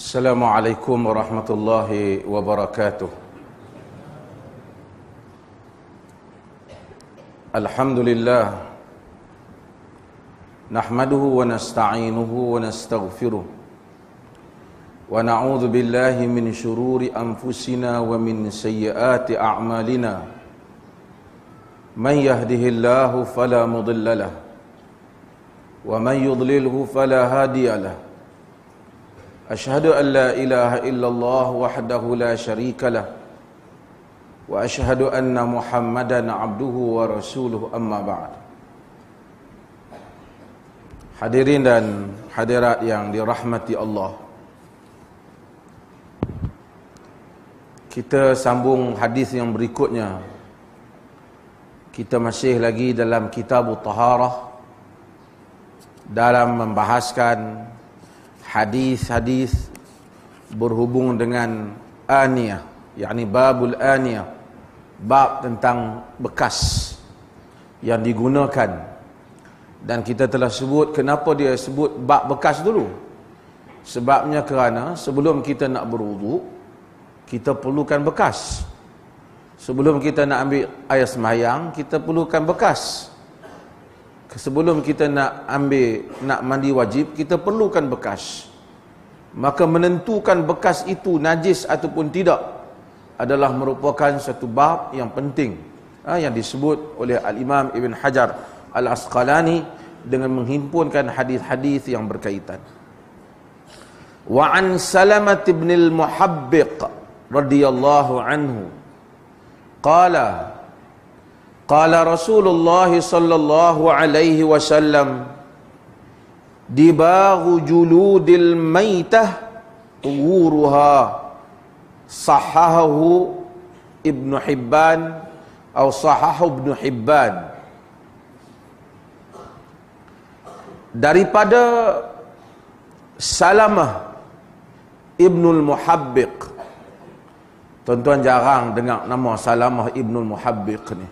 Assalamualaikum warahmatullahi wabarakatuh. Alhamdulillah nahmaduhu wa nasta'inuhu wa nastaghfiruh wa na'udzu billahi min shururi anfusina wa min sayyiati a'malina. Man yahdihillahu fala mudilla lahu wa man yudlilhu fala hadiya lahu. Asyhadu an la ilaha illallah wahdahu la syarika lah wa asyhadu anna Muhammadan abduhu wa rasuluh, amma ba'd. Hadirin dan hadirat yang dirahmati Allah, kita sambung hadis yang berikutnya. Kita masih lagi dalam kitab Taharah, dalam membahaskan hadis-hadis berhubung dengan aniyah, yakni babul aniyah, bab tentang bekas yang digunakan. Dan kita telah sebut kenapa dia sebut bab bekas dulu. Sebabnya kerana sebelum kita nak berwuduk, kita perlukan bekas. Sebelum kita nak ambil air sembahyang, kita perlukan bekas. Sebelum kita nak mandi wajib, kita perlukan bekas. Maka menentukan bekas itu najis ataupun tidak adalah merupakan satu bab yang penting, yang disebut oleh Al-Imam Ibn Hajar Al-Asqalani dengan menghimpunkan hadis-hadis yang berkaitan. Wa an Salamah bin al-Muhabbiq radhiyallahu anhu qala qala Rasulullah sallallahu alaihi wasallam dibaghu juludil maitah tuguruha, sahahahu Ibnu Hibban atau sahahu Ibnu Hibban. Daripada Salamah Ibnul Muhabbiq. Tuan-tuan jarang dengar nama Salamah Ibnul Muhabbiq ni.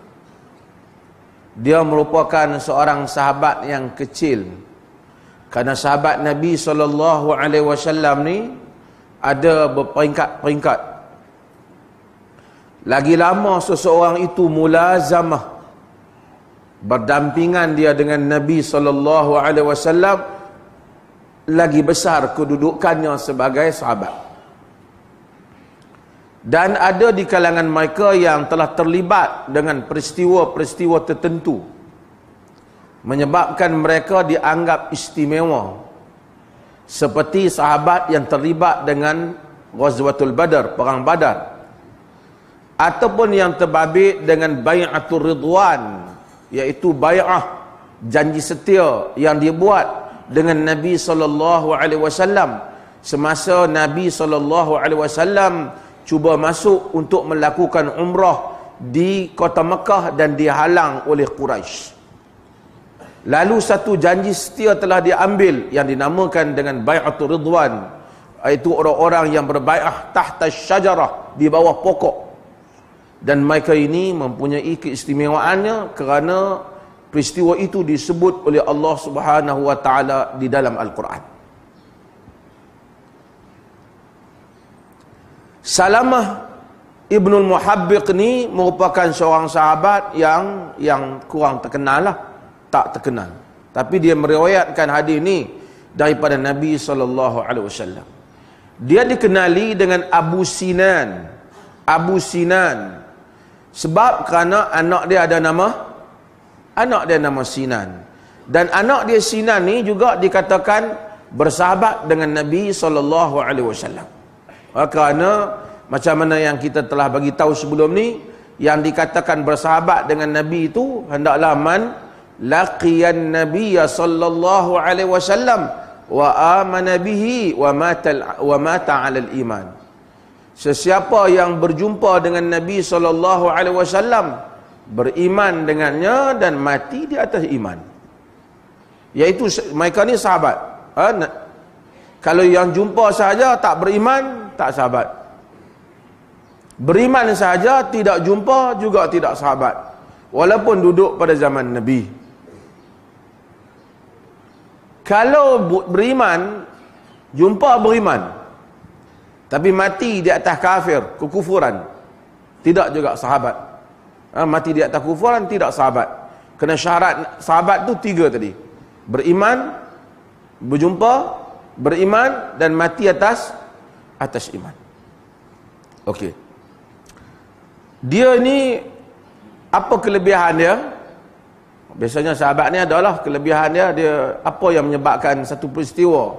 Dia merupakan seorang sahabat yang kecil. Kerana sahabat Nabi SAW ni ada berperingkat-peringkat. Lagi lama seseorang itu mulazamah, berdampingan dia dengan Nabi SAW, lagi besar kedudukannya sebagai sahabat. Dan ada di kalangan mereka yang telah terlibat dengan peristiwa-peristiwa tertentu, menyebabkan mereka dianggap istimewa. Seperti sahabat yang terlibat dengan Ghazwatul Badar, Perang Badar. Ataupun yang terbabit dengan Bai'atul Ridwan, iaitu bai'ah, janji setia yang dibuat dengan Nabi SAW semasa Nabi SAW cuba masuk untuk melakukan umrah di kota Mekah dan dihalang oleh Quraisy. Lalu satu janji setia telah diambil yang dinamakan dengan Bai'atul Ridwan, iaitu orang-orang yang berbai'ah tahta syajarah, di bawah pokok. Dan mereka ini mempunyai keistimewaannya kerana peristiwa itu disebut oleh Allah Subhanahu wa taala di dalam Al-Quran. Salamah Ibnul Muhabbiq ni merupakan seorang sahabat yang kurang terkenal lah, tak terkenal. Tapi dia meriwayatkan hadis ni daripada Nabi SAW. Dia dikenali dengan Abu Sinan. Abu Sinan. Sebab kerana anak dia nama Sinan. Dan anak dia Sinan ni juga dikatakan bersahabat dengan Nabi SAW. Kerana macam mana yang kita telah bagi tahu sebelum ni, yang dikatakan bersahabat dengan Nabi itu hendaklah man laqiyan nabiyya sallallahu alaihi wasallam wa amana bihi wa mata 'ala al-iman. Sesiapa yang berjumpa dengan Nabi sallallahu alaihi wasallam, beriman dengannya dan mati di atas iman. Iaitu mereka ni sahabat. Kalau yang jumpa sahaja tak beriman, tak sahabat. Beriman sahaja tidak jumpa juga tidak sahabat, walaupun duduk pada zaman Nabi. Kalau beriman, jumpa beriman, tapi mati di atas kafir, kekufuran, tidak juga sahabat. Mati di atas kufuran tidak sahabat. Kena syarat sahabat tu 3 tadi. Beriman, berjumpa, beriman dan mati atas iman. Okey. Dia ni apa kelebihan dia? Biasanya sahabat ni adalah kelebihan dia apa yang menyebabkan satu peristiwa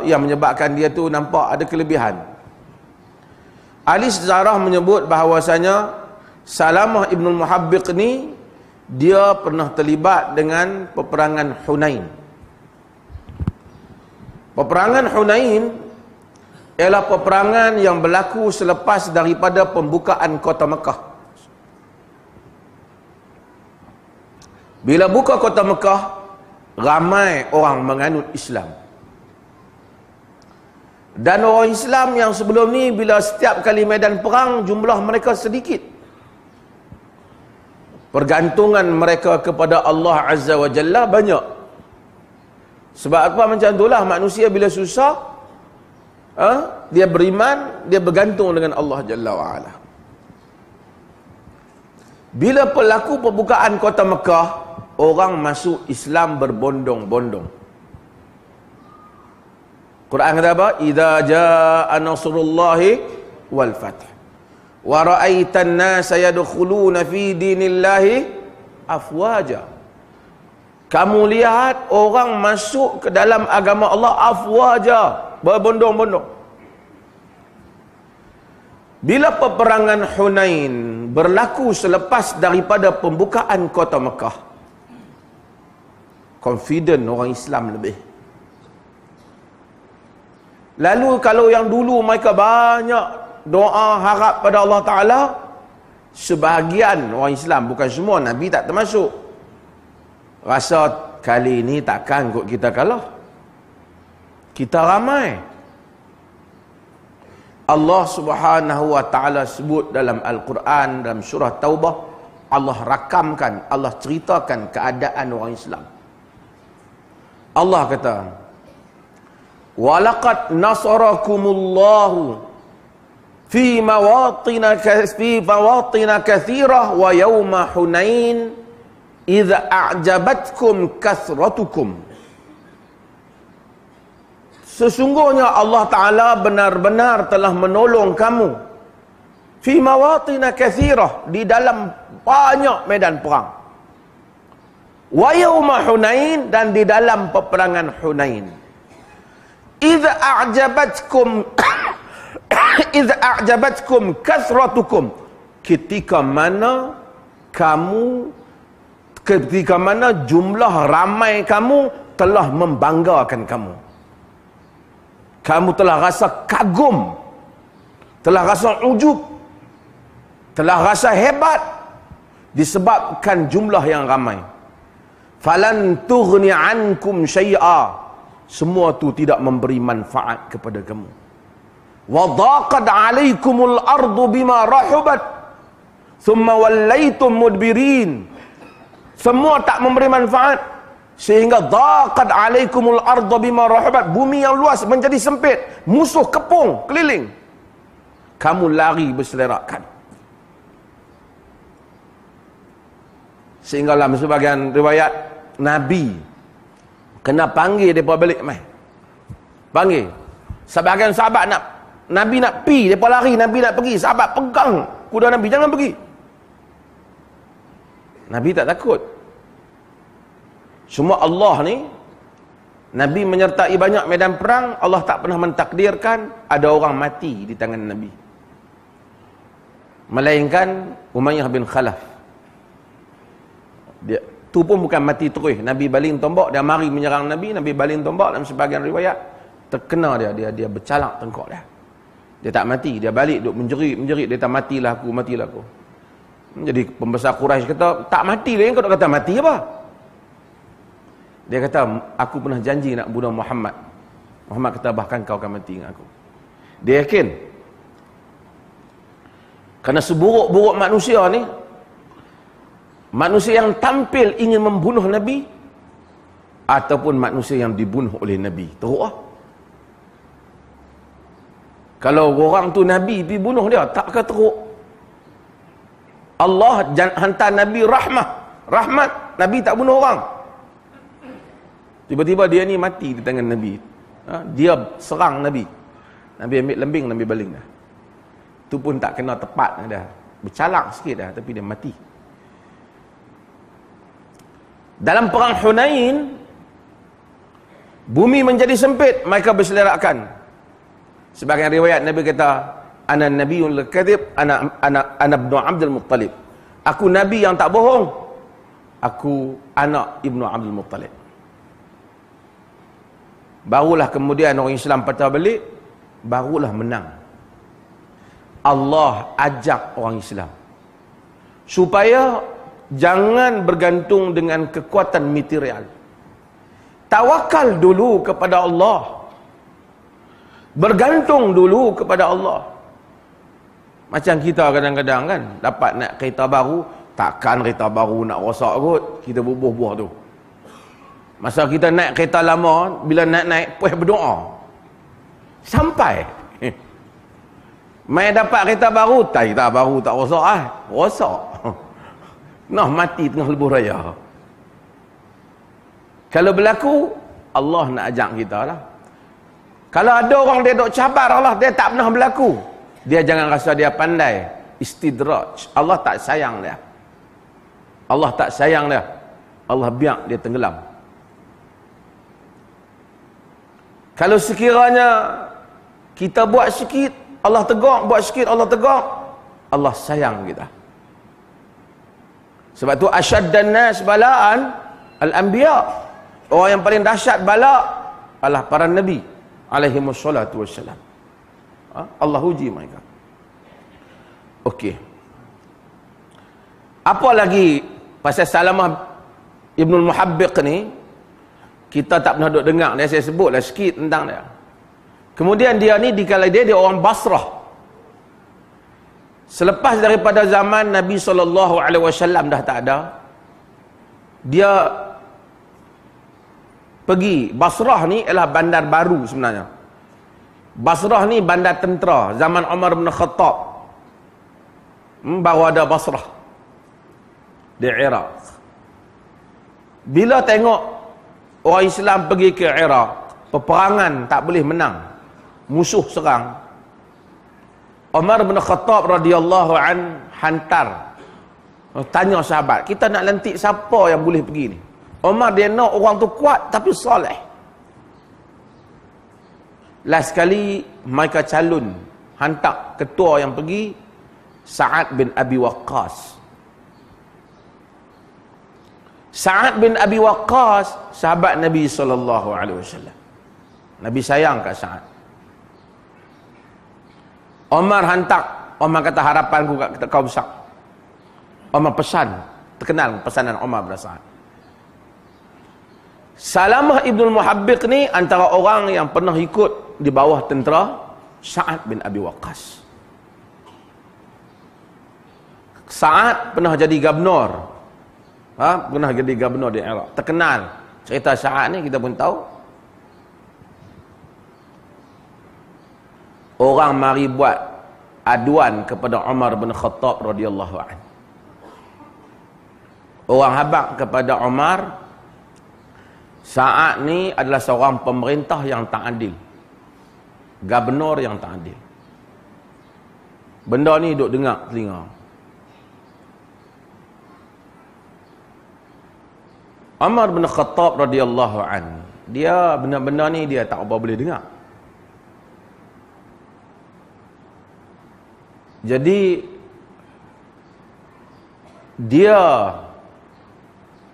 yang menyebabkan dia tu nampak ada kelebihan. Ahli sejarah menyebut bahawasanya Salamah Ibn Muhabbiq ni dia pernah terlibat dengan peperangan Hunain. Peperangan Hunain ialah peperangan yang berlaku selepas daripada pembukaan kota Mekah. Bila buka kota Mekah, ramai orang menganut Islam. Dan orang Islam yang sebelum ni bila setiap kali medan perang jumlah mereka sedikit. Pergantungan mereka kepada Allah Azza wa Jalla banyak. Sebab apa macam itulah manusia bila susah, dia beriman, dia bergantung dengan Allah Jalla wa Ala. Bila berlaku pembukaan kota Mekah, orang masuk Islam berbondong-bondong. Quran kata apa? Idza jaa nasrullahi wal fath wa ra'aitan nasa yadkhuluna fi dinillahi afwaja. Kamu lihat orang masuk ke dalam agama Allah afwaja, berbondong-bondong. Bila peperangan Hunain berlaku selepas daripada pembukaan kota Mekah, confident orang Islam lebih. Lalu kalau yang dulu mereka banyak doa harap pada Allah Ta'ala, sebahagian orang Islam, bukan semua, Nabi tak termasuk, rasa kali ini takkan kot kita kalah, kita ramai. Allah Subhanahu wa Ta'ala sebut dalam Al-Quran, dalam surah Taubah, Allah rakamkan, Allah ceritakan keadaan orang Islam. Allah kata, walaqad nasarakumullahu fi mawatina kathirah wa yawma Hunain idza a'jabatkum kathratukum. Sesungguhnya Allah Ta'ala benar-benar telah menolong kamu fi mawatina kathirah, di dalam banyak medan perang, wa yawma Hunain, dan di dalam peperangan Hunain. Idza a'jabatkum kathratukum, ketika mana jumlah ramai kamu telah membanggakan kamu. Kamu telah rasa kagum, telah rasa ujub, telah rasa hebat disebabkan jumlah yang ramai. Falan tughni ankum syai'a, semua tu tidak memberi manfaat kepada kamu. Wa dhaqat 'alaikumul ardu bima rahubat thumma wallaitum mudbirin, semua tak memberi manfaat sehingga dhaqat 'alaikumul ardu bima rahubat, bumi yang luas menjadi sempit, musuh kepung keliling, kamu lari berselerakkan. Sehingga dalam sebagian riwayat Nabi kena panggil mereka balik mai. Panggil. Sebahagian sahabat Nabi nak pi, mereka lari, Nabi nak pergi, sahabat pegang kuda Nabi, jangan pergi. Nabi tak takut. Semua Allah ni, Nabi menyertai banyak medan perang, Allah tak pernah mentakdirkan ada orang mati di tangan Nabi. Melainkan Umayyah bin Khalaf. Dia tu pun bukan mati terus. Nabi baling tombak, dia mari menyerang Nabi, Nabi baling tombak, dalam sebahagian riwayat terkena dia bercalak tengkok dia. Dia tak mati, dia balik duk menjerit, dia tak matilah aku. Jadi pembesar Quraisy kata, tak mati dia, kau nak kata mati apa? Dia kata, aku pernah janji nak bunuh Muhammad. Muhammad kata, bahkan kau akan mati dengan aku. Dia yakin. Kerana seburuk-buruk manusia ni, manusia yang tampil ingin membunuh Nabi, ataupun manusia yang dibunuh oleh Nabi. Teruk lah. Kalau orang tu Nabi pergi bunuh dia, takkah teruk? Allah hantar Nabi rahmat, Nabi tak bunuh orang. Tiba-tiba dia ni mati di tangan Nabi. Dia serang Nabi. Nabi ambil lembing, Nabi baling dah. Tu pun tak kena tepat dah. Bercalak sikit dah, tapi dia mati. Dalam perang Hunain, bumi menjadi sempit, mereka berselerakkan. Sebagian riwayat Nabi kata, ana nabiyyul kadhib, ana ibnu Abdul Muttalib. Aku nabi yang tak bohong. Aku anak Ibnu Abdul Muttalib. Barulah kemudian orang Islam patah balik, barulah menang. Allah ajak orang Islam supaya jangan bergantung dengan kekuatan material. Tawakal dulu kepada Allah. Bergantung dulu kepada Allah. Macam kita kadang-kadang kan, dapat nak kereta baru, takkan kereta baru nak rosak kot, kita bubuh-buah tu. Masa kita naik kereta lama, bila naik, puas berdoa. Sampai. Mai dapat kereta baru, kereta baru tak rosak rosak. Nah, mati tengah lebuh raya. Kalau berlaku, Allah nak ajak kita lah. Kalau ada orang dia duk cabar Allah, dia tak pernah berlaku, dia jangan rasa dia pandai. Istidraj. Allah tak sayang dia. Allah tak sayang dia. Allah biar dia tenggelam. Kalau sekiranya kita buat sikit, Allah tegak, buat sikit, Allah tegak, Allah sayang kita. Sebab tu asyaddan nas balaan al-anbiya. Orang yang paling dahsyat bala adalah para nabi alaihimus salatu wassalam. Allah uji mereka. Okey. Apa lagi pasal Salamah Ibnul Muhabbiq ni? Kita tak pernah duk dengar dia, saya sebutlah sikit tentang dia. Kemudian dia ni dikala dia orang Basrah. Selepas daripada zaman Nabi SAW dah tak ada, dia pergi. Basrah ni ialah bandar baru sebenarnya. Basrah ni bandar tentera zaman Umar bin Khattab. Baru ada Basrah di Iraq. Bila tengok orang Islam pergi ke Iraq, peperangan tak boleh menang, musuh serang, Umar bin Khattab radhiyallahu an hantar, tanya sahabat, kita nak lantik siapa yang boleh pergi ni? Umar dia nak orang tu kuat tapi soleh. Last sekali mereka calon hantar ketua yang pergi, Sa'ad bin Abi Waqqas. Sa'ad bin Abi Waqqas sahabat Nabi SAW. Nabi sayang kat Sa'ad. Umar hantar, Umar kata harapanku kat kau besar. Umar pesan, terkenal pesanan Umar pada Sa'ad. Salamah Ibnul Muhabbiq ni antara orang yang pernah ikut di bawah tentera Sa'ad bin Abi Waqqas. Sa'ad pernah jadi gubernur. Pernah jadi gubernur di Iraq. Terkenal. Cerita Sa'ad ni kita pun tahu. Orang mari buat aduan kepada Umar bin Khattab radhiyallahu anhu. Orang habaq kepada Umar, Sa'ad ni adalah seorang pemerintah yang tak adil. Gubernur yang tak adil. Benda ni duk dengar telinga. Umar bin Khattab radhiyallahu an, dia benar-benar ni dia tak apa boleh dengar. Jadi dia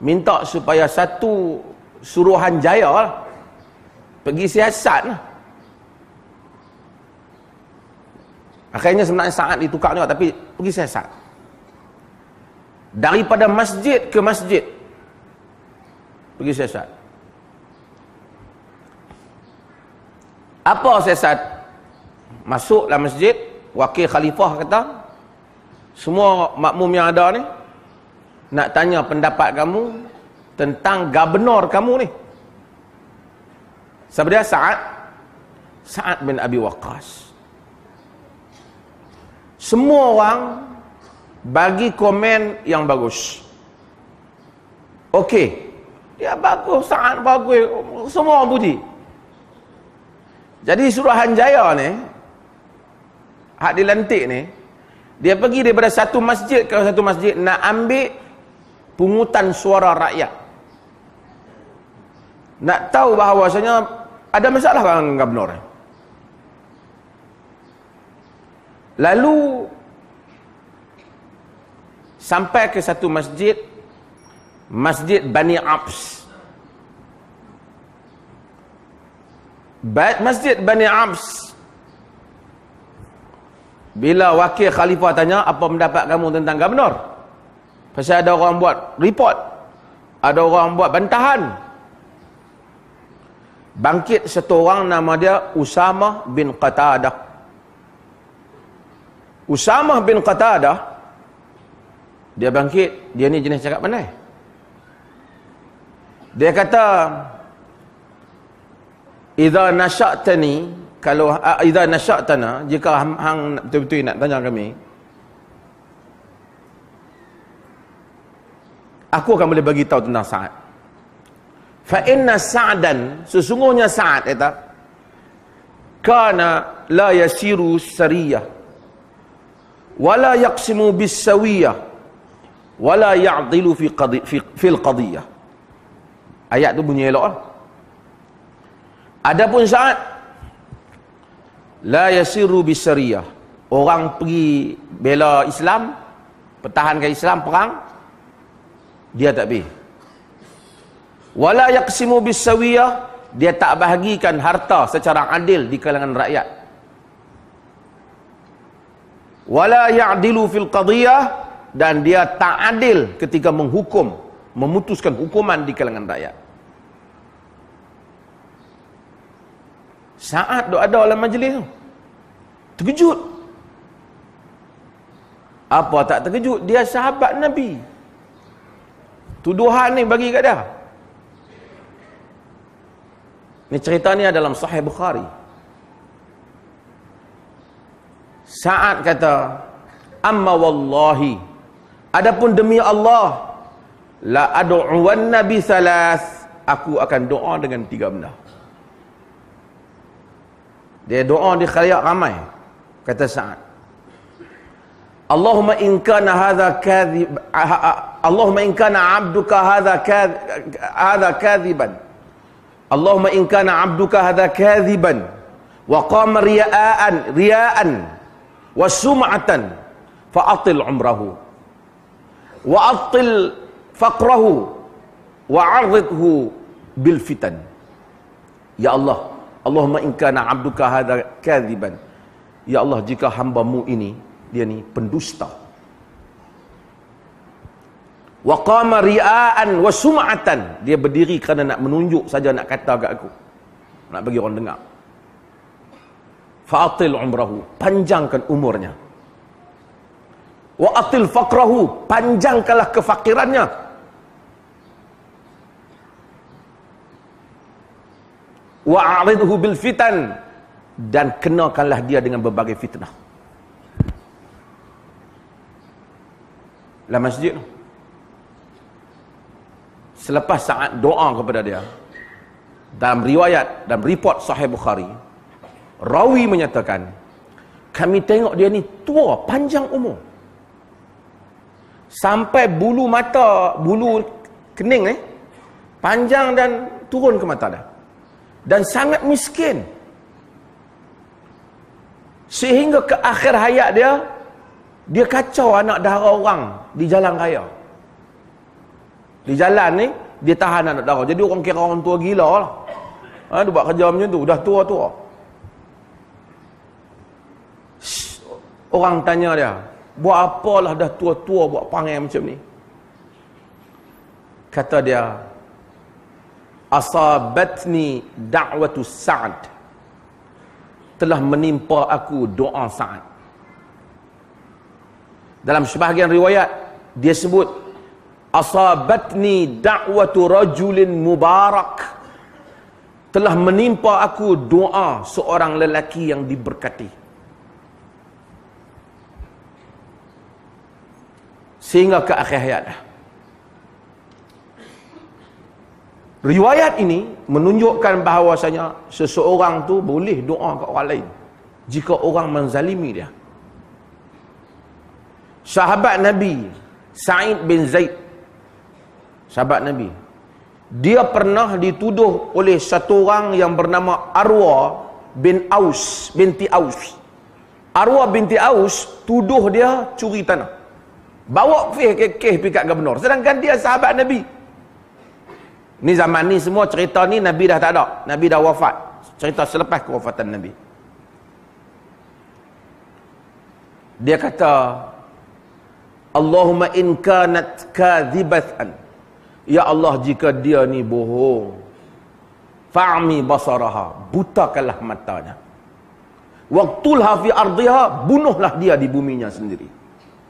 minta supaya satu Suruhanjaya lah, pergi siasat lah. Akhirnya sebenarnya Sa'ad ditukar juga, tapi pergi siasat. Daripada masjid ke masjid pergi siasat. Apa siasat? Masuklah masjid, wakil khalifah kata, semua makmum yang ada ni nak tanya pendapat kamu tentang gubernur kamu ni. Siapa dia? Sa'ad bin Abi Waqqas. Semua orang bagi komen yang bagus. Okey, dia bagus, Sa'ad bagus, semua orang puji. Jadi Suruhanjaya ni, hak dilantik ni, dia pergi daripada satu masjid ke satu masjid nak ambil pungutan suara rakyat. Nak tahu bahawasanya ada masalah dengan gubernur. Lalu sampai ke satu masjid, Masjid Bani Abs. Masjid Bani Abs, bila wakil khalifah tanya, apa pendapat kamu tentang gubernur? Pasal ada orang buat report, ada orang buat bantahan. Bangkit satu orang nama dia Usamah bin Qatadah. Usamah bin Qatadah, dia bangkit, dia ni jenis cakap pandai. Dia kata, idza nasya'tani, kalau idza nasya'tana, jika hang betul-betul nak tanya kami, aku akan boleh bagi tahu tentang Sa'ad. Fa inna Sa'dan, sesungguhnya Sa'ad kata, kana la yasiru sariyah wala yaqsimu bis sawiyah wala ya'dilu fil qadiyah. Ayat tu bunyi elok lah. Adapun Sa'ad la yasiru bis sariyah, orang pergi bela Islam, pertahankan Islam, perang, dia tak pergi. Wala yaqsimu bis sawiyah, dia tak bahagikan harta secara adil di kalangan rakyat. Wala ya'dilu fil qadiyah, dan dia tak adil ketika menghukum, memutuskan hukuman di kalangan rakyat. Sa'ad duk ada dalam majlis tu, terkejut. Apa tak terkejut? Dia sahabat Nabi. Tuduhan ni bagi kat dia. Ni cerita ni dalam Sahih Bukhari. Sa'ad kata, amma wallahi, adapun demi Allah, la ad'uwan nabi salas, aku akan doa dengan 3 benda. Dia doa di khalayak ramai. Kata Sa'ad, Allahumma in kana hadha kadhib, Allahumma in kana abduka hadha kadhiban, Allahumma in kana abduka hadha kadhiban wa qama riya'an wa sum'atan fa'atil umrahu wa atil faqrahu wa 'aridhu bil fitan. Ya Allah, Allahumma in kana abduka hadha kadhiban, ya Allah, jika hamba-Mu ini, dia ni pendusta, wa qama ria'an wa sum'atan, dia berdiri kerana nak menunjuk saja, nak kata kat aku, nak bagi orang dengar, fa'atil umrahu, panjangkan umurnya, wa atil faqrahu, panjangkanlah kefakirannya, wa a'ridhu bil fitan, dan kenakanlah dia dengan berbagai fitnah. Dalam masjid tu, selepas Sa'ad doa kepada dia, dalam riwayat, dalam report Sahih Bukhari, rawi menyatakan, kami tengok dia ni tua, panjang umur, sampai bulu mata, bulu kening ni Panjang dan turun ke mata dia. Dan sangat miskin. Sehingga ke akhir hayat dia, dia kacau anak dara orang di jalan raya. Di jalan ni, dia tahan anak dara. Jadi orang kira orang tua gila lah. Dia buat kerja macam tu, dah tua-tua. Orang tanya dia, buat apalah dah tua-tua buat perangai macam ni? Kata dia, asabatni da'watu Sa'ad. Telah menimpa aku doa Sa'ad. Dalam sebahagian riwayat, dia sebut, asabatni da'watu rajulin mubarak. Telah menimpa aku doa seorang lelaki yang diberkati. Sehingga ke akhir hayat dah. Riwayat ini menunjukkan bahawasanya seseorang tu boleh doa ke orang lain jika orang menzalimi dia. Sahabat Nabi Sa'id bin Zaid, sahabat Nabi, dia pernah dituduh oleh satu orang yang bernama Arwa bin Aus binti Aus. Arwa binti Aus tuduh dia curi tanah. Bawa kes pikat gubernur, sedangkan dia sahabat Nabi. Ni zaman ni semua cerita ni Nabi dah tak ada. Nabi dah wafat. Cerita selepas kewafatan Nabi. Dia kata, Allahumma in kanat kadhibatan. Ya Allah, jika dia ni bohong, fa'mi basaraha, butakanlah matanya. Waqtulha fi ardiha, bunuhlah dia di buminya sendiri.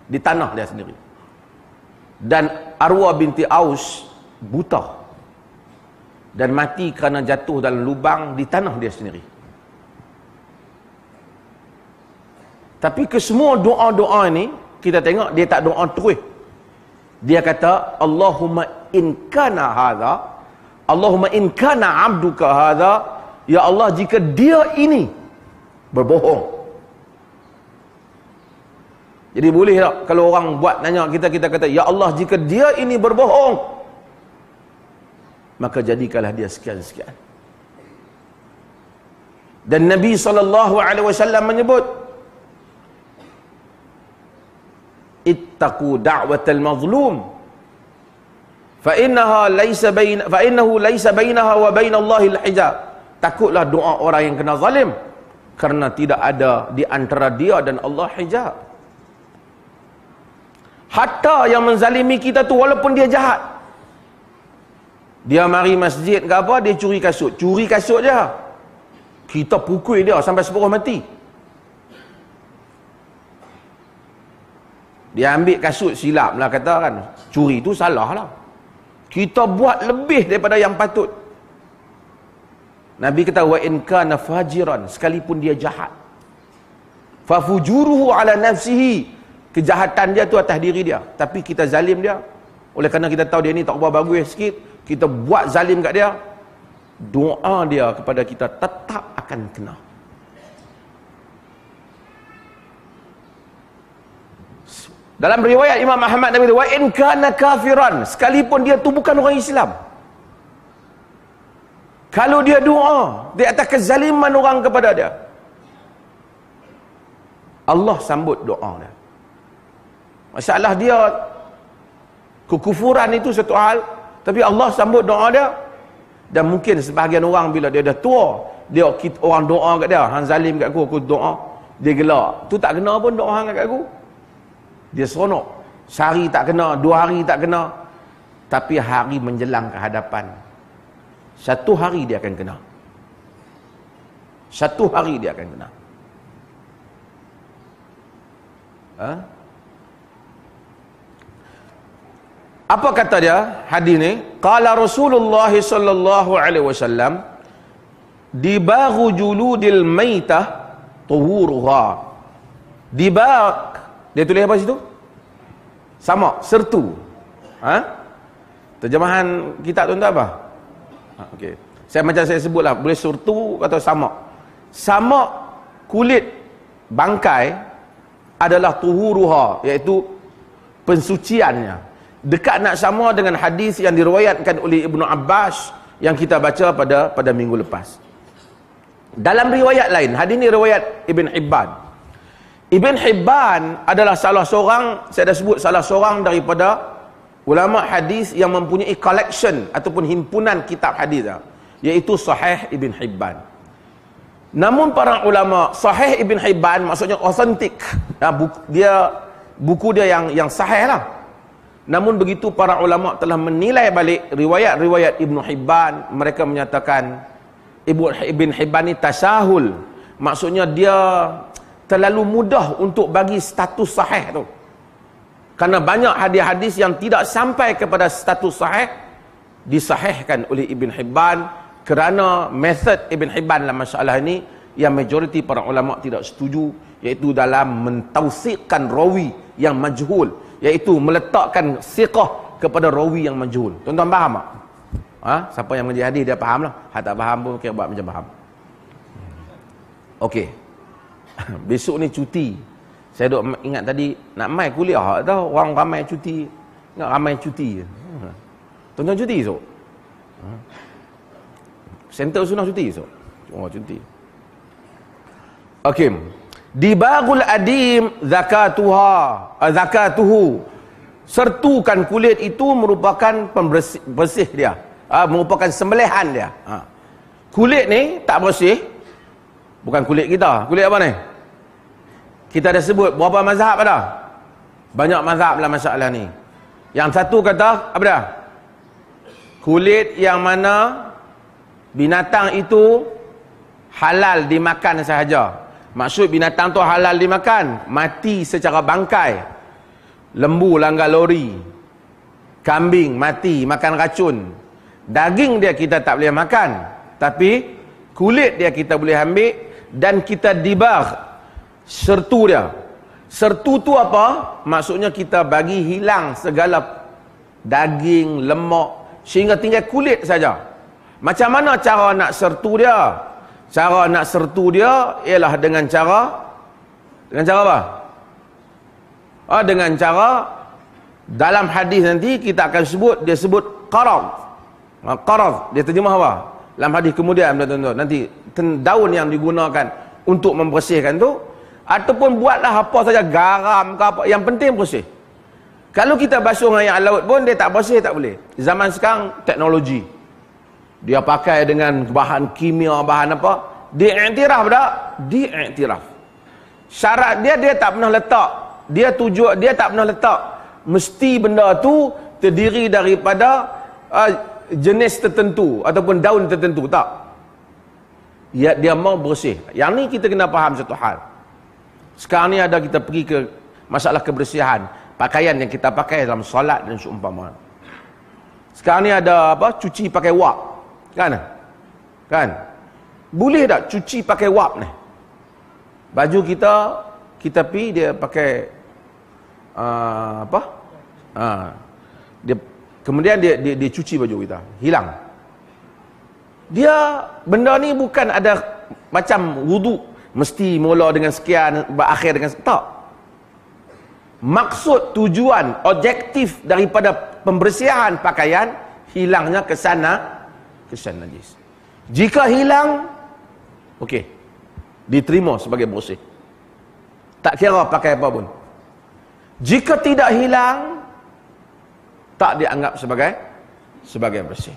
Di tanah dia sendiri. Dan Arwa binti Aus buta. Dan mati kerana jatuh dalam lubang di tanah dia sendiri. Tapi kesemua doa-doa ini, kita tengok dia tak doa terus. Dia kata, Allahumma in kana hadha, Allahumma in kana abduka hadha, ya Allah, jika dia ini berbohong. Jadi boleh tak kalau orang buat nanya kita kata, ya Allah, jika dia ini berbohong, maka jadikanlah dia sekian-sekian. Dan Nabi SAW menyebut, ittaqu da'watal mazlum fa innahu laysa bainaha wa bainallahil hijab. Takutlah doa orang yang kena zalim, kerana tidak ada di antara dia dan Allah hijab. Hatta yang menzalimi kita tu, walaupun dia jahat, dia mari masjid ke apa, dia curi kasut je, kita pukul dia sampai separuh mati. Dia ambil kasut silap lah, kata kan, curi tu salah lah, kita buat lebih daripada yang patut. Nabi kata, wa in kana fajiran, sekalipun dia jahat, fa fujuruhu ala nafsihi, kejahatan dia tu atas diri dia, tapi kita zalim dia. Oleh kerana kita tahu dia ni tak berapa bagus sikit, kita buat zalim kat dia, doa dia kepada kita tetap akan kena. Dalam riwayat Imam Ahmad, Nabi kata, wa in kana kafiran, sekalipun dia tu bukan orang Islam, kalau dia doa di atas kezaliman orang kepada dia, Allah sambut doa dia. Masalah dia kekufuran itu satu hal, tapi Allah sambut doa dia. Dan mungkin sebahagian orang bila dia dah tua, orang doa kat dia, hang zalim kat aku doa, dia gelak. Tu tak kena pun doa hang kat aku. Dia seronok. Sehari tak kena, 2 hari tak kena. Tapi hari menjelang ke hadapan, satu hari dia akan kena. Satu hari dia akan kena. Apa kata dia hadis ni? Qala Rasulullah sallallahu alaihi wasallam, dibaru juludil maitah tuhuruha. Dibak, dia tulis apa situ? Sama, sertu. Terjemahan kitab tu apa? Okey. Macam saya sebutlah, boleh sertu atau sama. Sama kulit bangkai adalah tuhuruha, iaitu pensuciannya. dekat nak sama dengan hadis yang diriwayatkan oleh Ibnu Abbas yang kita baca pada minggu lepas. Dalam riwayat lain, hadis ini riwayat Ibn Hibban. Ibn Hibban adalah salah seorang, saya dah sebut, salah seorang daripada ulama hadis yang mempunyai collection ataupun himpunan kitab hadis, iaitu Sahih Ibn Hibban. Namun para ulama, Sahih Ibn Hibban maksudnya authentic, buku dia yang sahih lah. Namun begitu para ulama telah menilai balik riwayat-riwayat Ibn Hibban, mereka menyatakan Ibn Hibban ni tasahul, maksudnya dia terlalu mudah untuk bagi status sahih tu. Kerana banyak hadis-hadis yang tidak sampai kepada status sahih disahihkan oleh Ibn Hibban, kerana metod Ibn Hibban dalam masalah ini yang majoriti para ulama tidak setuju, iaitu dalam mentausiqkan rawi yang majhul, iaitu meletakkan siqah kepada rawi yang majhul. Tuan-tuan faham tak? Siapa yang mengaji hadis dia faham lah. Hak tak faham pun kira buat macam faham. Okey. Besok ni cuti. Saya duk ingat tadi nak mai kuliah tau, orang ramai cuti. Ingat ramai cuti. Tuan-tuan cuti esok? Center Sunnah cuti esok? Oh, cuti. Okey. Dibagul adim zakatuhu. Sertukan kulit itu merupakan bersih dia. Merupakan sembelihan dia. Kulit ni tak bersih. Bukan kulit kita. Kulit apa ni? Kita dah sebut berapa mazhab dah? Banyak mazhab dalam masalah ni. Yang satu kata apa dah? Kulit yang mana binatang itu halal dimakan sahaja. Maksud binatang tu halal dimakan, mati secara bangkai. Lembu langgar lori, kambing mati makan racun. Daging dia kita tak boleh makan, tapi kulit dia kita boleh ambil dan kita dibagh, sertu dia. Sertu tu apa? Maksudnya kita bagi hilang segala daging, lemak, sehingga tinggal kulit saja. Macam mana cara nak sertu dia? Cara nak sertu dia ialah dengan cara apa? Dengan cara, dalam hadis nanti kita akan sebut, dia sebut qarad. Qarad dia terjemah apa? Dalam hadis kemudian tuan-tuan, nanti daun yang digunakan untuk membersihkan tu, ataupun buatlah apa saja, garam ke apa, yang penting bersih. Kalau kita basuh dengan air laut pun dia tak bersih, tak boleh. Zaman sekarang teknologi, dia pakai dengan bahan kimia, bahan apa, diiktiraf tak? Diiktiraf. Syarat dia tak pernah letak, dia tak pernah letak mesti benda tu terdiri daripada jenis tertentu ataupun daun tertentu, tak. Dia mau bersih. Yang ni kita kena faham satu hal. Sekarang ni ada kita pergi ke masalah kebersihan pakaian yang kita pakai dalam solat dan seumpama. Sekarang ni ada apa? Cuci pakai wap. Kan? Boleh tak cuci pakai wap ni? Baju kita pergi dia pakai dia kemudian dia cuci baju kita, hilang. Dia benda ni bukan ada macam wudu, mesti mula dengan sekian, berakhir dengan tak. Maksud, tujuan, objektif daripada pembersihan pakaian, hilangnya kesan najis. Jika hilang, okey, diterima sebagai bersih, tak kira pakai apa pun. Jika tidak hilang, tak dianggap sebagai bersih.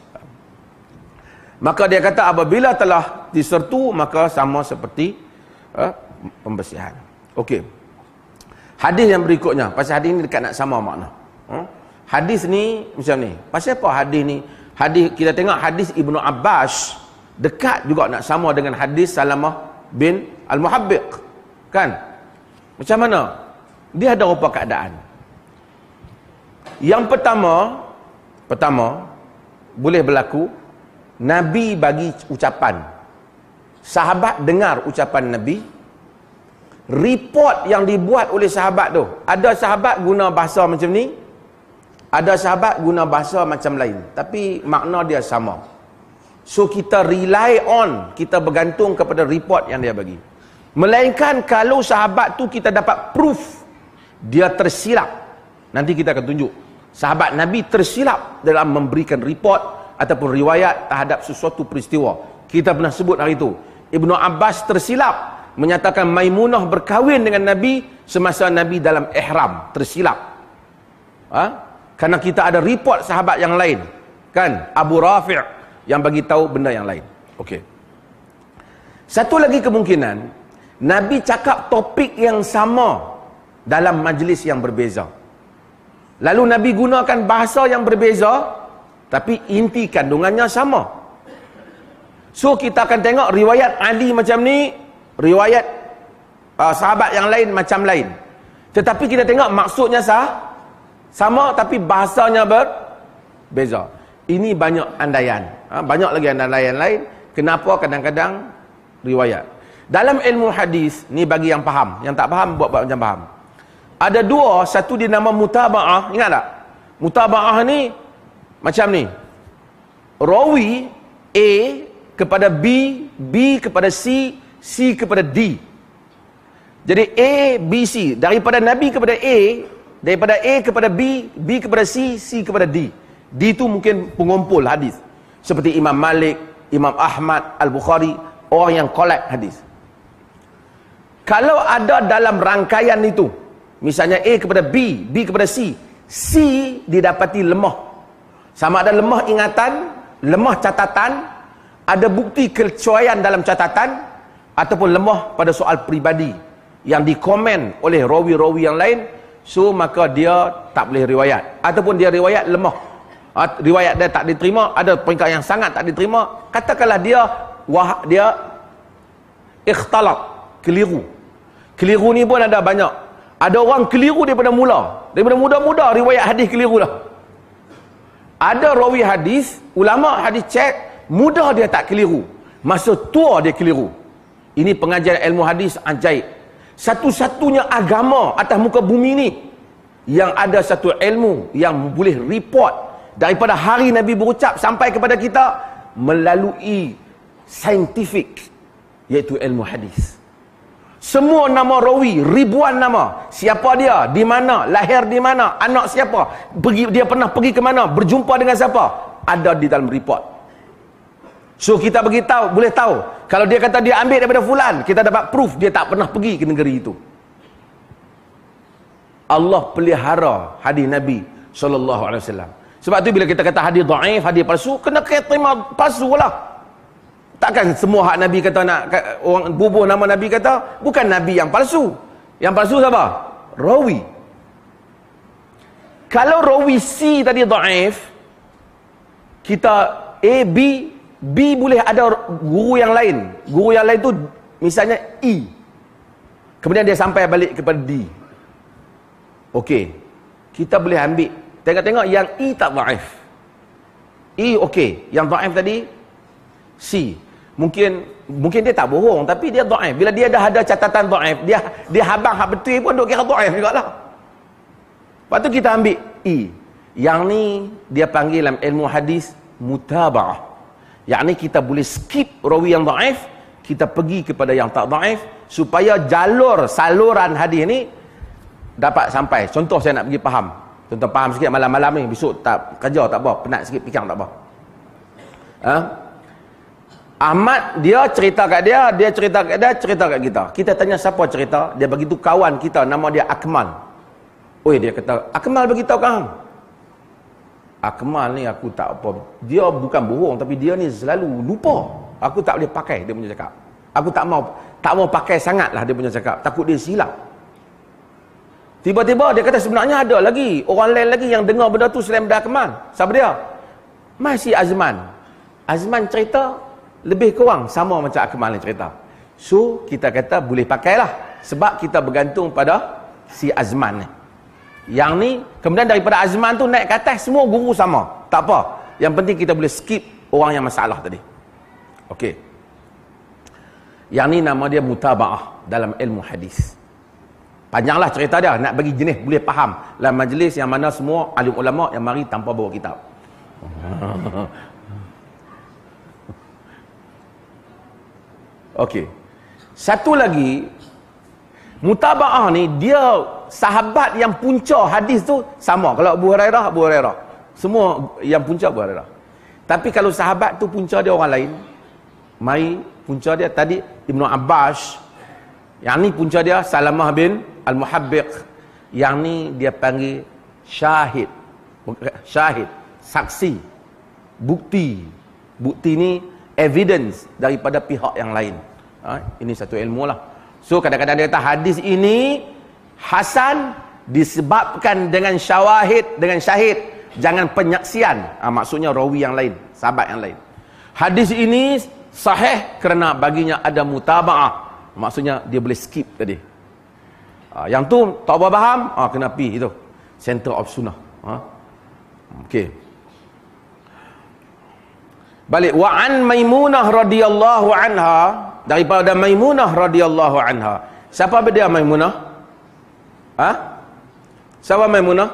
Maka dia kata apabila telah disertu, maka sama seperti pembersihan. Okey. Hadis yang berikutnya, pasal hadis ni dekat nak sama makna. Hadis ni macam ni. Pasal apa hadis ni? Hadis kita tengok hadis Ibnu Abbas dekat juga nak sama dengan hadis Salamah bin Al-Muhabbiq. Kan? Macam mana? Dia ada beberapa keadaan. Yang pertama boleh berlaku Nabi bagi ucapan, sahabat dengar ucapan Nabi, report yang dibuat oleh sahabat tu, ada sahabat guna bahasa macam ni, ada sahabat guna bahasa macam lain, tapi makna dia sama. So kita rely on, kita bergantung kepada report yang dia bagi. Melainkan kalau sahabat tu kita dapat proof dia tersilap, nanti kita akan tunjuk sahabat Nabi tersilap dalam memberikan report ataupun riwayat terhadap sesuatu peristiwa. Kita pernah sebut hari itu, Ibnu Abbas tersilap menyatakan Maimunah berkahwin dengan Nabi semasa Nabi dalam ihram, tersilap. Karena kita ada report sahabat yang lain, kan, Abu Rafi' yang bagi tahu benda yang lain. Okey. Satu lagi kemungkinan, Nabi cakap topik yang sama dalam majlis yang berbeza. Lalu Nabi gunakan bahasa yang berbeza, tapi inti kandungannya sama. So kita akan tengok riwayat Ali macam ni, riwayat sahabat yang lain macam lain. Tetapi kita tengok maksudnya sama, tapi bahasanya berbeza. Ini banyak andaian. Banyak lagi andaian lain. Kenapa kadang-kadang riwayat. Dalam ilmu hadis, ni bagi yang faham. Yang tak faham, buat macam faham. Ada dua, satu dinama mutaba'ah. Ingat tak? Mutaba'ah ni macam ni. Rawi A kepada B, B kepada C, C kepada D. Jadi A, B, C. Daripada Nabi kepada A, daripada A kepada B, B kepada C, C kepada D. D itu mungkin pengumpul hadis. Seperti Imam Malik, Imam Ahmad, Al-Bukhari, orang yang collect hadis. Kalau ada dalam rangkaian itu, misalnya A kepada B, B kepada C, C didapati lemah. Sama ada lemah ingatan, lemah catatan, ada bukti kecuaian dalam catatan, ataupun lemah pada soal peribadi yang dikomen oleh rawi-rawi yang lain, so maka dia tak boleh riwayat. Ataupun dia riwayat lemah. Riwayat dia tak diterima, ada peringkat yang sangat tak diterima. Katakanlah dia ikhtalat, keliru. Keliru ni pun ada banyak. Ada orang keliru daripada muda-muda riwayat hadis keliru dah. Ada rawi hadis, ulama hadis cek, muda dia tak keliru, masa tua dia keliru. Ini pengajian ilmu hadis ajaib. Satu-satunya agama atas muka bumi ni yang ada satu ilmu yang boleh report daripada hari Nabi berucap sampai kepada kita melalui saintifik, iaitu ilmu hadis. Semua nama rawi, ribuan nama. Siapa dia, di mana, lahir di mana, anak siapa, dia pernah pergi ke mana, berjumpa dengan siapa, ada di dalam report. So kita bagi tahu, boleh tahu. Kalau dia kata dia ambil daripada fulan, kita dapat proof dia tak pernah pergi ke negeri itu. Allah pelihara hadis Nabi SAW. Sebab tu bila kita kata hadis dhaif, hadis palsu, kena terima palsu lah. Takkan semua hak Nabi kata nak orang bubuh nama Nabi kata, bukan Nabi yang palsu. Yang palsu siapa? Rawi. Kalau rawi C tadi dhaif, kita A, B boleh ada guru yang lain. Guru yang lain tu misalnya E. Kemudian dia sampai balik kepada D. Okey. Kita boleh ambil, tengok-tengok yang E tak dhaif. E okey, yang dhaif tadi C. Mungkin dia tak bohong, tapi dia dhaif. Bila dia dah ada catatan dhaif, dia habang hak betul pun duk kira dhaif jugalah. Lepas tu kita ambil E. Yang ni dia panggil dalam ilmu hadis mutaba'ah. Yang ni kita boleh skip rawi yang dhaif, kita pergi kepada yang tak dhaif supaya saluran hadis ni dapat sampai. Contoh saya nak pergi faham. Contoh faham sikit malam-malam ni, besok tak kerja tak apa, penat sikit pikang tak apa. Ahmad dia cerita kat dia cerita kat kita. Kita tanya siapa cerita, dia bagi tu kawan kita nama dia Akmal. Oi, dia kata, Akmal bagi tahu kang. Akmal ni aku tak apa. Dia bukan bohong, tapi dia ni selalu lupa. Aku tak boleh pakai dia punya cakap. Aku tak mau pakai sangatlah dia punya cakap. Takut dia silap. Tiba-tiba dia kata sebenarnya ada lagi orang lain lagi yang dengar benda tu selain benda Akmal. Siapa dia? Masih Azman. Azman cerita lebih kurang sama macam Akmal ni cerita. So kita kata boleh pakailah sebab kita bergantung pada si Azman ni. Yang ni kemudian daripada Azman tu naik ke atas semua guru sama. Tak apa. Yang penting kita boleh skip orang yang masalah tadi. Okey. Yang ni nama dia mutaba'ah dalam ilmu hadis. Panjanglah cerita dia, nak bagi jenis boleh faham dalam majlis yang mana semua alim ulama yang mari tanpa bawa kitab. Okey. Satu lagi, mutaba'ah ni dia sahabat yang punca hadis tu sama. Kalau Abu Hurairah. Semua yang punca Abu Hurairah. Tapi kalau sahabat tu punca dia orang lain, mai punca dia tadi Ibnu Abbas, yang ni punca dia Salamah bin Al-Muhabbiq, yang ni dia panggil syahid, saksi, bukti ni evidence daripada pihak yang lain. Ini satu ilmu lah. So kadang-kadang dia kata hadis ini hasan disebabkan dengan syawahid, dengan syahid, jangan penyaksian. Maksudnya rawi yang lain, sahabat yang lain. Hadis ini sahih kerana baginya ada mutaba'ah, maksudnya dia boleh skip tadi. Yang tu tak faham, kena pi itu center of sunnah. Okey. Balik wa an Maimunah radhiyallahu anha, daripada Maimunah radhiyallahu anha. Siapa dia Maimunah? Siapa Maimunah?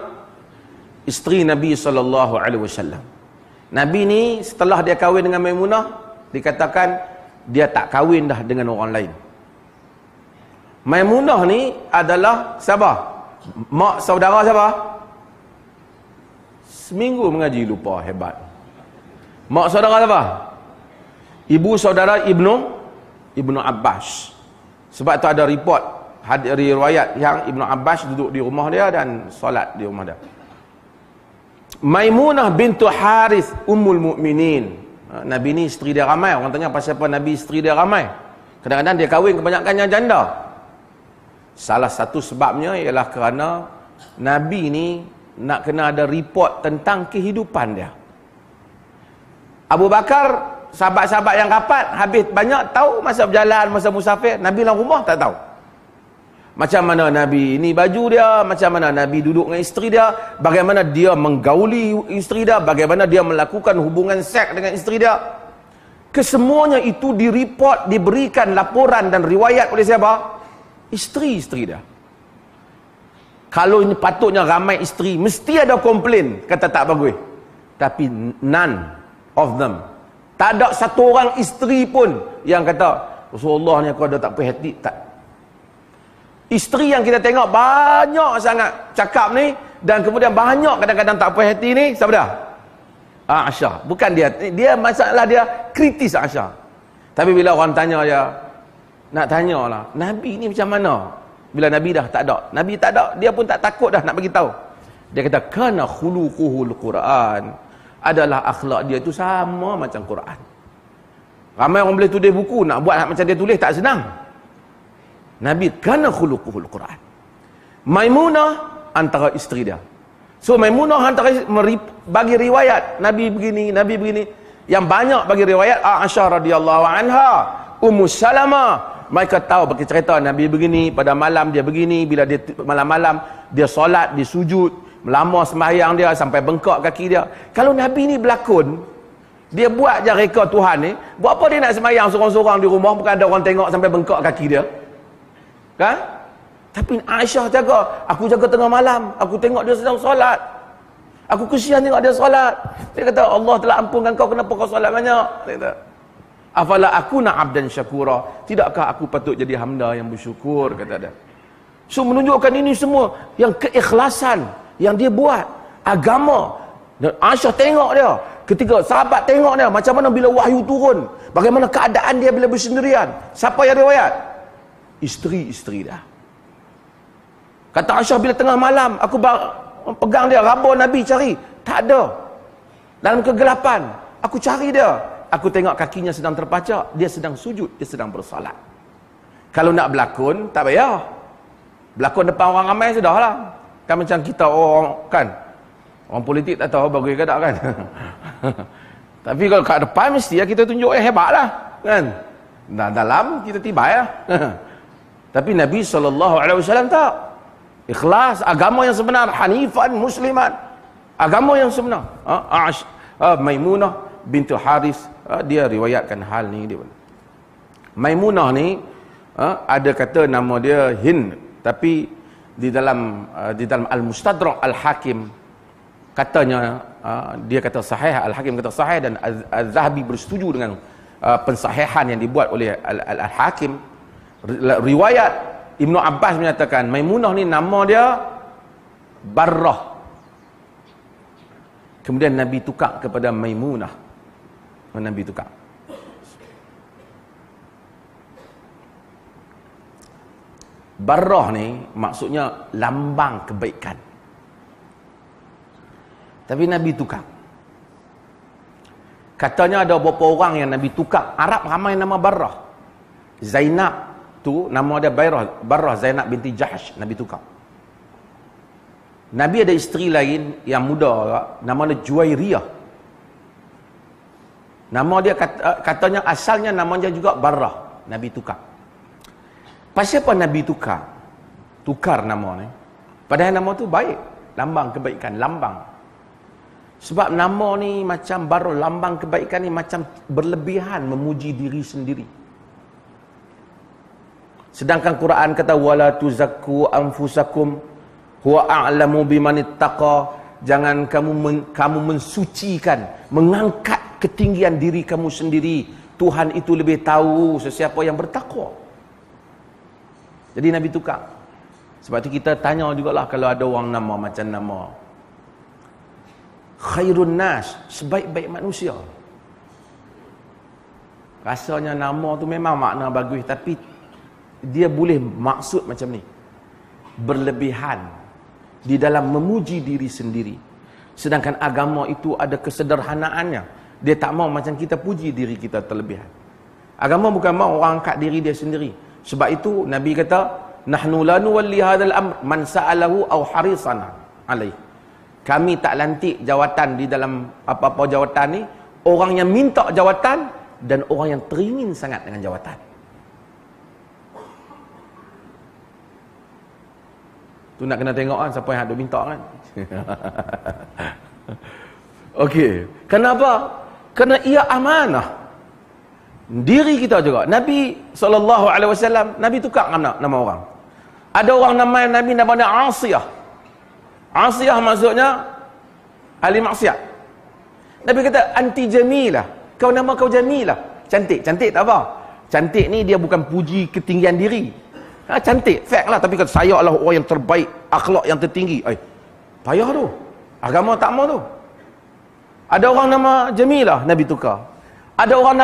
Isteri Nabi sallallahu alaihi wasallam. Nabi ni setelah dia kahwin dengan Maimunah, dikatakan dia tak kahwin dah dengan orang lain. Maimunah ni adalah siapa? Mak saudara siapa? Seminggu mengaji lupa, hebat. Mak saudara siapa? Ibu saudara Ibnu Abbas. Sebab tu ada report, riwayat yang Ibnu Abbas duduk di rumah dia dan solat di rumah dia. Maimunah bintu Harith Ummul Mukminin. Nabi ni isteri dia ramai. Orang tanya pasal apa Nabi isteri dia ramai. Kadang-kadang dia kahwin kebanyakannya janda. Salah satu sebabnya ialah kerana Nabi ni nak kena ada report tentang kehidupan dia. Abu Bakar, sahabat-sahabat yang rapat, habis banyak tahu masa berjalan, masa musafir. Nabi dalam rumah tak tahu. Macam mana Nabi ini baju dia, macam mana Nabi duduk dengan isteri dia, bagaimana dia menggauli isteri dia, bagaimana dia melakukan hubungan seks dengan isteri dia. Kesemuanya itu direport, diberikan laporan dan riwayat oleh siapa? Isteri-isteri dia. Kalau ini patutnya ramai isteri, mesti ada komplain, kata tak bagus. Tapi none of them. Tak ada satu orang isteri pun yang kata, Rasulullah ni aku ada tak puas hati. Tak. Isteri yang kita tengok banyak sangat cakap ni, dan kemudian banyak kadang-kadang tak puas hati ni, siapa dah? Aisyah. Bukan dia. Dia masalah dia kritis Aisyah. Tapi bila orang tanya dia, nak tanyalah, Nabi ni macam mana? Bila Nabi dah tak ada. Nabi tak ada, dia pun tak takut dah nak bagi tahu. Dia kata, kana khuluquhul Quran. Adalah akhlak dia tu sama macam Quran. Ramai orang boleh tulis buku, nak buat macam dia tulis tak senang. Nabi kana khuluquhul Quran. Maimunah antara isteri dia. So Maimunah antara bagi riwayat Nabi begini, Nabi begini. Yang banyak bagi riwayat Aisyah radhiyallahu anha, Ummu Salamah. Mereka tahu bagi cerita Nabi begini, pada malam dia begini, bila dia malam-malam dia solat, dia sujud, melama sembahyang dia sampai bengkak kaki dia. Kalau Nabi ni berlakon, dia buat je reka Tuhan ni, buat apa dia nak sembahyang seorang-seorang di rumah, bukan ada orang tengok sampai bengkak kaki dia? Kan? Tapi Aisyah jaga, aku jaga tengah malam, aku tengok dia sedang solat. Aku kesian tengok dia solat. Dia kata, Allah telah ampunkan kau, kenapa kau solat banyak? Dia kata, afala akuna abdan syakura, tidakkah aku patut jadi hamba yang bersyukur, kata dia. So menunjukkan ini semua yang keikhlasan yang dia buat, agama. Dan Aisyah tengok dia, ketika sahabat tengok dia, macam mana bila wahyu turun, bagaimana keadaan dia bila bersendirian. Siapa yang riwayat? Isteri-isteri dia. Kata Aisyah, bila tengah malam aku pegang dia, raba Nabi cari, tak ada. Dalam kegelapan aku cari dia, aku tengok kakinya sedang terpacak, dia sedang sujud, dia sedang bersalat. Kalau nak berlakon, tak payah. Berlakon depan orang ramai sudahlah. Kan macam kita orang, kan, orang politik tak tahu bagus ke tak, kan. Tapi kalau kat depan mesti kita tunjuk hebat lah, kan. Nah, dalam kita tibai lah. Tapi Nabi SAW tak. Ikhlas, agama yang sebenar, hanifan musliman, agama yang sebenar. Maimunah bintu Harith, dia riwayatkan hal ni dia. Maimunah ni ada kata nama dia Hind, tapi di dalam Al-Mustadrak Al-Hakim katanya dia kata sahih, Al-Hakim kata sahih, dan Az-Zahabi bersetuju dengan pensahihan yang dibuat oleh Al-Hakim. Riwayat Ibnu Abbas menyatakan Maimunah ni nama dia Barrah. Kemudian Nabi tukar kepada Maimunah. Nabi tukar. Barrah ni maksudnya lambang kebaikan. Tapi Nabi tukar. Katanya ada beberapa orang yang Nabi tukar. Arab ramai nama Barrah. Zainab tu nama dia Barrah Zainab binti Jahsh. Nabi tukar. Nabi ada isteri lain yang muda, nama dia Juwairiyah. Nama dia katanya asalnya namanya juga Barrah. Nabi tukar. Pasal apa Nabi tukar? Tukar nama ni. Padahal nama tu baik, lambang kebaikan, lambang. Sebab nama ni macam Barrah, lambang kebaikan ni macam berlebihan memuji diri sendiri. Sedangkan Quran kata wala tuzakku anfusakum huwa a'lamu bimanittaqa. Jangan kamu mensucikan, mengangkat ketinggian diri kamu sendiri. Tuhan itu lebih tahu sesiapa yang bertakwa. Jadi Nabi tukar. Sebab itu kita tanya jugalah kalau ada orang nama macam nama Khairun Nas, sebaik-baik manusia. Rasanya nama tu memang makna bagus, tapi dia boleh maksud macam ni. Berlebihan di dalam memuji diri sendiri. Sedangkan agama itu ada kesederhanaannya. Dia tak mau macam kita puji diri kita terlebihan. Agama bukan mau orang angkat diri dia sendiri. Sebab itu Nabi kata, nahnu la nuwalli hadzal amr man sa'alahu aw harisana alaih. Kami tak lantik jawatan di dalam apa-apa jawatan ni, orang yang minta jawatan dan orang yang teringin sangat dengan jawatan. Tu nak kena tengok kan siapa yang ada minta kan. Okey, kenapa? Kerana ia amanah. Diri kita juga. Nabi SAW, Nabi tukar nama orang. Ada orang nama Nabi namanya Asiyah. Asiyah maksudnya ahli maksiat. Nabi kata anti jamilah. Kau nama kau jamilah. Cantik. Cantik tak apa. Cantik ni dia bukan puji ketinggian diri. Cantik, fact lah. Tapi kata saya adalah orang yang terbaik, akhlak yang tertinggi. Payah tu. Agama tak mau tu. Ada orang nama Jamilah, Nabi tukar. Ada orang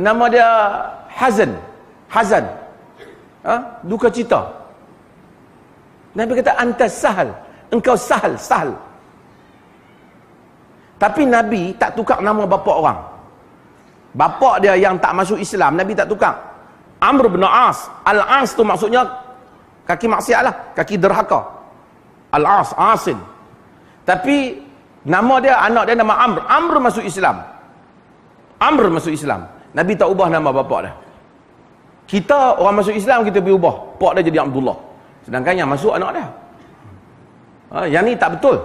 nama dia Hazan. Duka cita. Nabi kata anta sahal. Engkau sahal. Tapi Nabi tak tukar nama bapa orang. Bapa dia yang tak masuk Islam, Nabi tak tukar. Amr bin As. Al-As tu maksudnya kaki maksiat lah, kaki derhaka. Al-As, Asin. Tapi nama dia, anak dia nama Amr. Amr masuk Islam. Nabi tak ubah nama bapa dia. Kita orang masuk Islam, kita pergi ubah pak dia jadi Abdullah. Sedangkan yang masuk anak dia. Yang ni tak betul.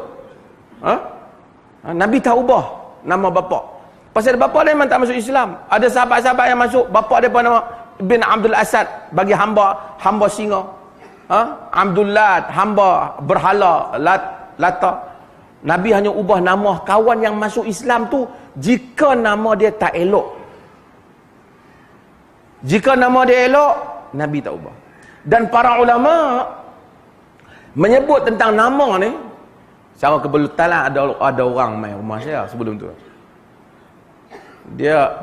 Nabi tak ubah nama bapa. Pasal bapa dia memang tak masuk Islam. Ada sahabat-sahabat yang masuk, bapa dia pun nama bin Abdul Asad, bagi hamba singa. Abdullah, hamba berhala Lata. Nabi hanya ubah nama kawan yang masuk Islam tu jika nama dia tak elok. Jika nama dia elok, Nabi tak ubah. Dan para ulama menyebut tentang nama ni, secara kebetulan ada orang main rumah saya sebelum tu. Dia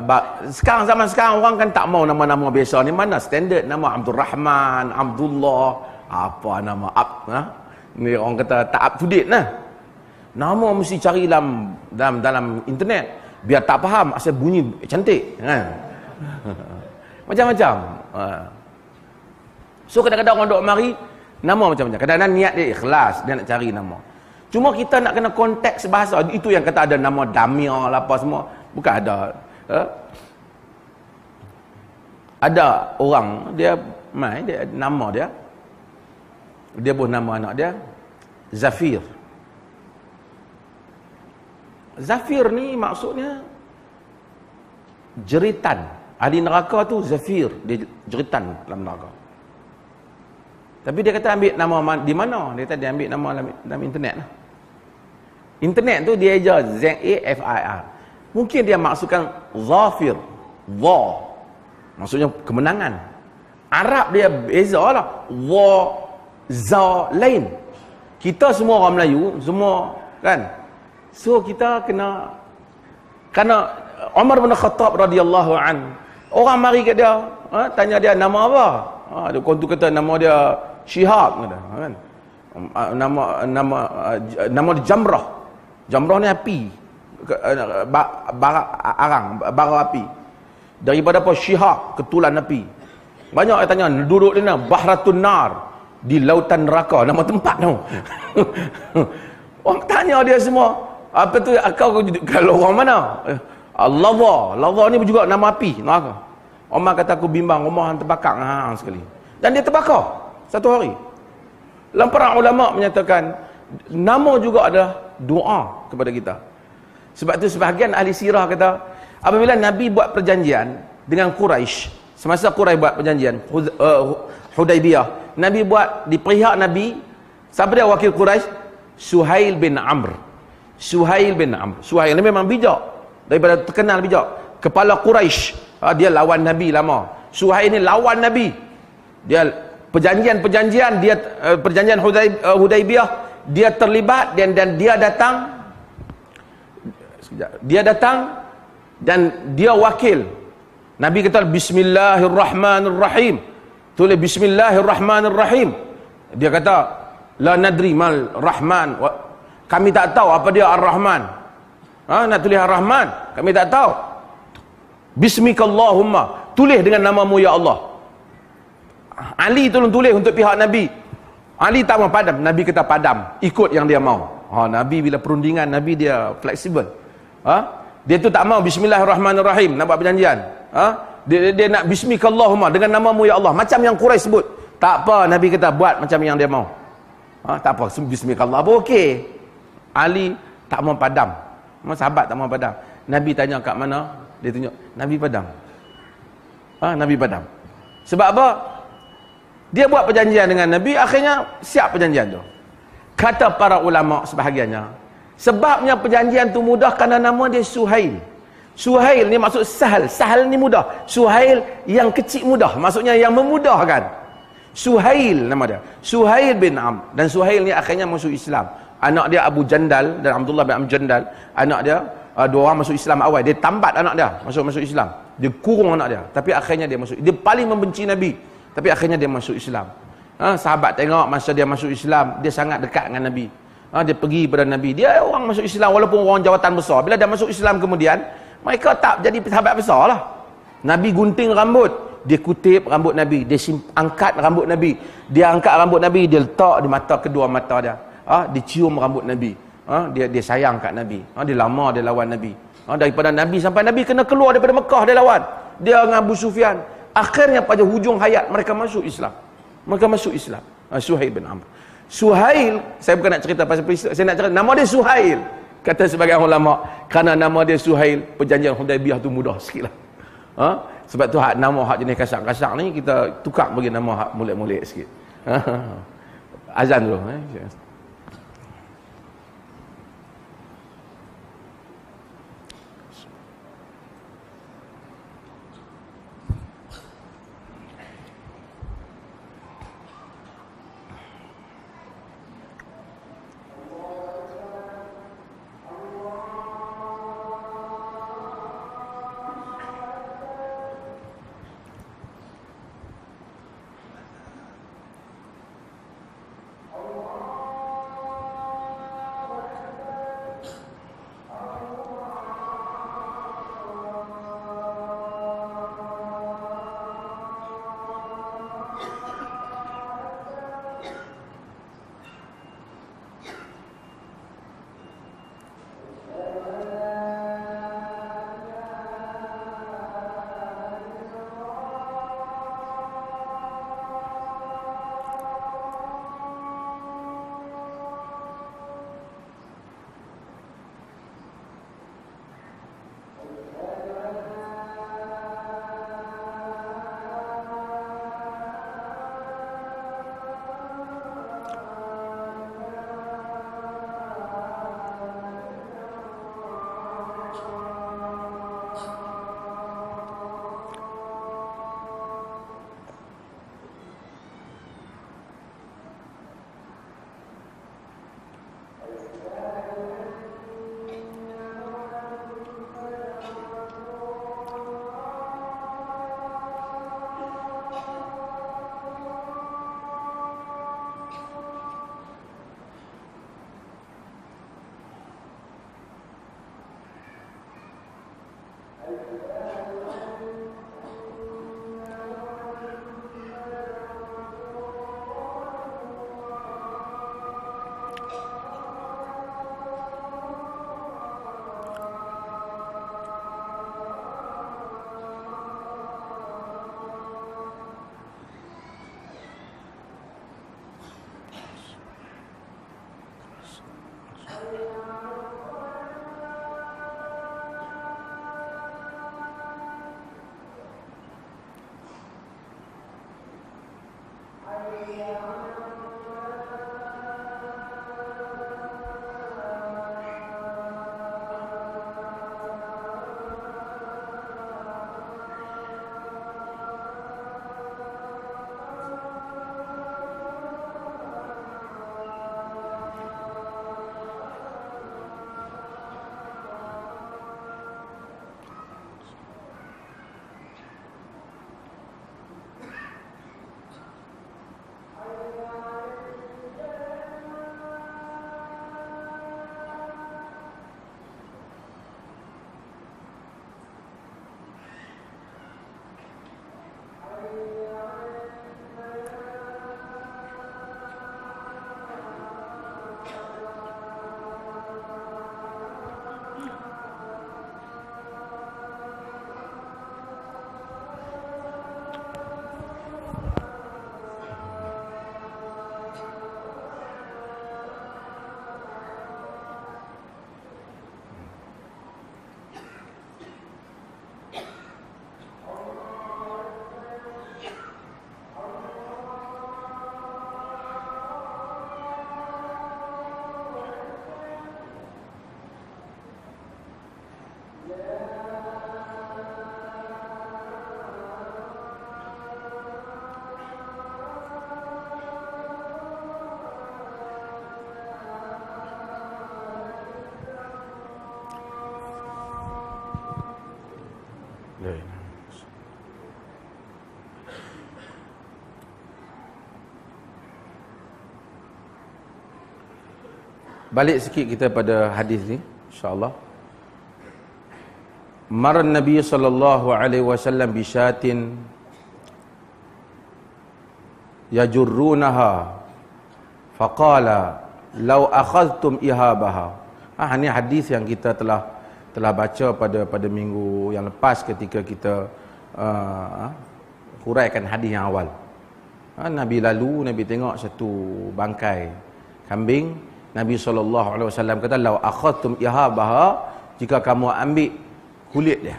zaman sekarang orang kan tak mau nama-nama biasa ni, mana standard nama Abdul Rahman, Abdullah, apa nama ni orang kata tak up to date lah. Nama mesti cari dalam internet biar tak faham asal bunyi cantik kan. Macam-macam. So kadang-kadang orang duk mari nama macam-macam. Kadang-kadang niat dia ikhlas, dia nak cari nama. Cuma kita nak kena konteks bahasa. Itu yang kata ada nama Damia lah apa semua. Bukan ada. Ada orang dia nama dia pun nama anak dia Zafir. Zafir ni maksudnya jeritan. Ahli neraka tu Zafir, dia jeritan dalam neraka. Tapi dia kata ambil nama di mana? Dia kata dia ambil nama dalam internet lah. Internet tu dia aja Zafir. Mungkin dia maksudkan Zafir. Maksudnya kemenangan. Arab dia beza lah. Wa, za, lain. Kita semua orang Melayu, semua kan. So kita kena, kerana Umar bin Khattab radhiyallahu an, orang mari kat dia, tanya dia nama apa? Dia kontu kata nama dia Syihab kata, kan. Nama dia Jamrah. Jamrah ni api. Bara api. Daripada apa? Syihab, ketulan api. Banyak yang tanya, duduk di mana? Bahratun Nar, di lautan neraka, nama tempat tu. Orang tanya dia semua, apa tu kau kalau orang mana? Lava ni juga nama api, neraka. Omar kata aku bimbang, rumah hang terbakar hang sekali. Dan dia terbakar satu hari. Para ulama menyatakan nama juga ada doa kepada kita. Sebab tu sebahagian ahli sirah kata, apabila Nabi buat perjanjian dengan Quraisy, semasa Quraisy buat perjanjian Hudaibiyah, Nabi buat di pihak Nabi, siapa dia wakil Quraisy? Suhail bin Amr. Suhail bin Amr. Suhail ni memang bijak, daripada terkenal bijak, kepala Quraisy. Dia lawan Nabi lama. Suhail ni lawan Nabi. Dia perjanjian dia perjanjian Hudaibiyah, dia terlibat dan dia datang dan dia wakil. Nabi kata bismillahirrahmanirrahim. Tulis bismillahirrahmanirrahim. Dia kata la nadri mal rahman. Kami tak tahu apa dia ar-Rahman. Nak tulis ar-Rahman, kami tak tahu. Bismikallahumma, tulis dengan namamu ya Allah. Ali tolong tulis untuk pihak Nabi. Ali tak mau padam, Nabi kata padam, ikut yang dia mau. Nabi bila perundingan, Nabi dia fleksibel. Dia tu tak mau bismillahirrahmanirrahim, nak buat perjanjian. Dia nak bismikallahumma, dengan namamu ya Allah, macam yang Quraisy sebut. Tak apa, Nabi kata buat macam yang dia mau. Tak apa, bismikallah apa okey. Ali tak mau padam. Sahabat tak mau padam. Nabi tanya kat mana? Dia tunjuk, Nabi padam. Nabi padam. Sebab apa? Dia buat perjanjian dengan Nabi, akhirnya siap perjanjian tu. Kata para ulama sebahagiannya, sebabnya perjanjian tu mudah kerana nama dia Suhail. Suhail ni maksud sahal. Sahal ni mudah. Suhail yang kecil mudah, maksudnya yang memudahkan. Suhail nama dia. Suhail bin Amr. Dan Suhail ni akhirnya masuk Islam. Anak dia Abu Jandal dan Abdullah bin Amr Jandal. Anak dia, dua orang masuk Islam awal. Dia tambat anak dia masuk Islam. Dia kurung anak dia. Tapi akhirnya dia masuk. Dia paling membenci Nabi. Tapi akhirnya dia masuk Islam. Sahabat tengok masa dia masuk Islam, dia sangat dekat dengan Nabi. Dia pergi pada Nabi. Dia orang masuk Islam walaupun orang jawatan besar. Bila dia masuk Islam kemudian, mereka tak jadi sahabat besar lah. Nabi gunting rambut, dia kutip rambut Nabi, dia angkat rambut Nabi, dia angkat rambut Nabi, dia letak di mata, kedua mata dia. Dia cium rambut Nabi. Dia sayang kat Nabi. Dia lama dia lawan Nabi. Daripada Nabi sampai Nabi kena keluar daripada Mekah, dia lawan. Dia dengan Abu Sufyan. Akhirnya pada hujung hayat mereka masuk Islam. Suhail bin Amr. Suhail, saya bukan nak cerita pasal peristiwa, saya nak cerita nama dia Suhail. Kata sebagian ulama, kerana nama dia Suhail, perjanjian Hudaibiyah tu mudah sikitlah. Sebab tu nama hak jenis kasar-kasar ni kita tukar bagi nama hak molek-molek sikit. Azan dulu. Balik sikit kita pada hadis ni, insya-Allah. Maran Nabi sallallahu alaihi wasallam bi syatin yajurrunaha faqala law akhadhtum ihabaha. Ini hadis yang kita telah baca pada minggu yang lepas ketika kita huraikan hadis yang awal. Nabi lalu, Nabi tengok satu bangkai kambing. Nabi SAW kata, lau akhadtum ihabaha, jika kamu ambil kulit dia.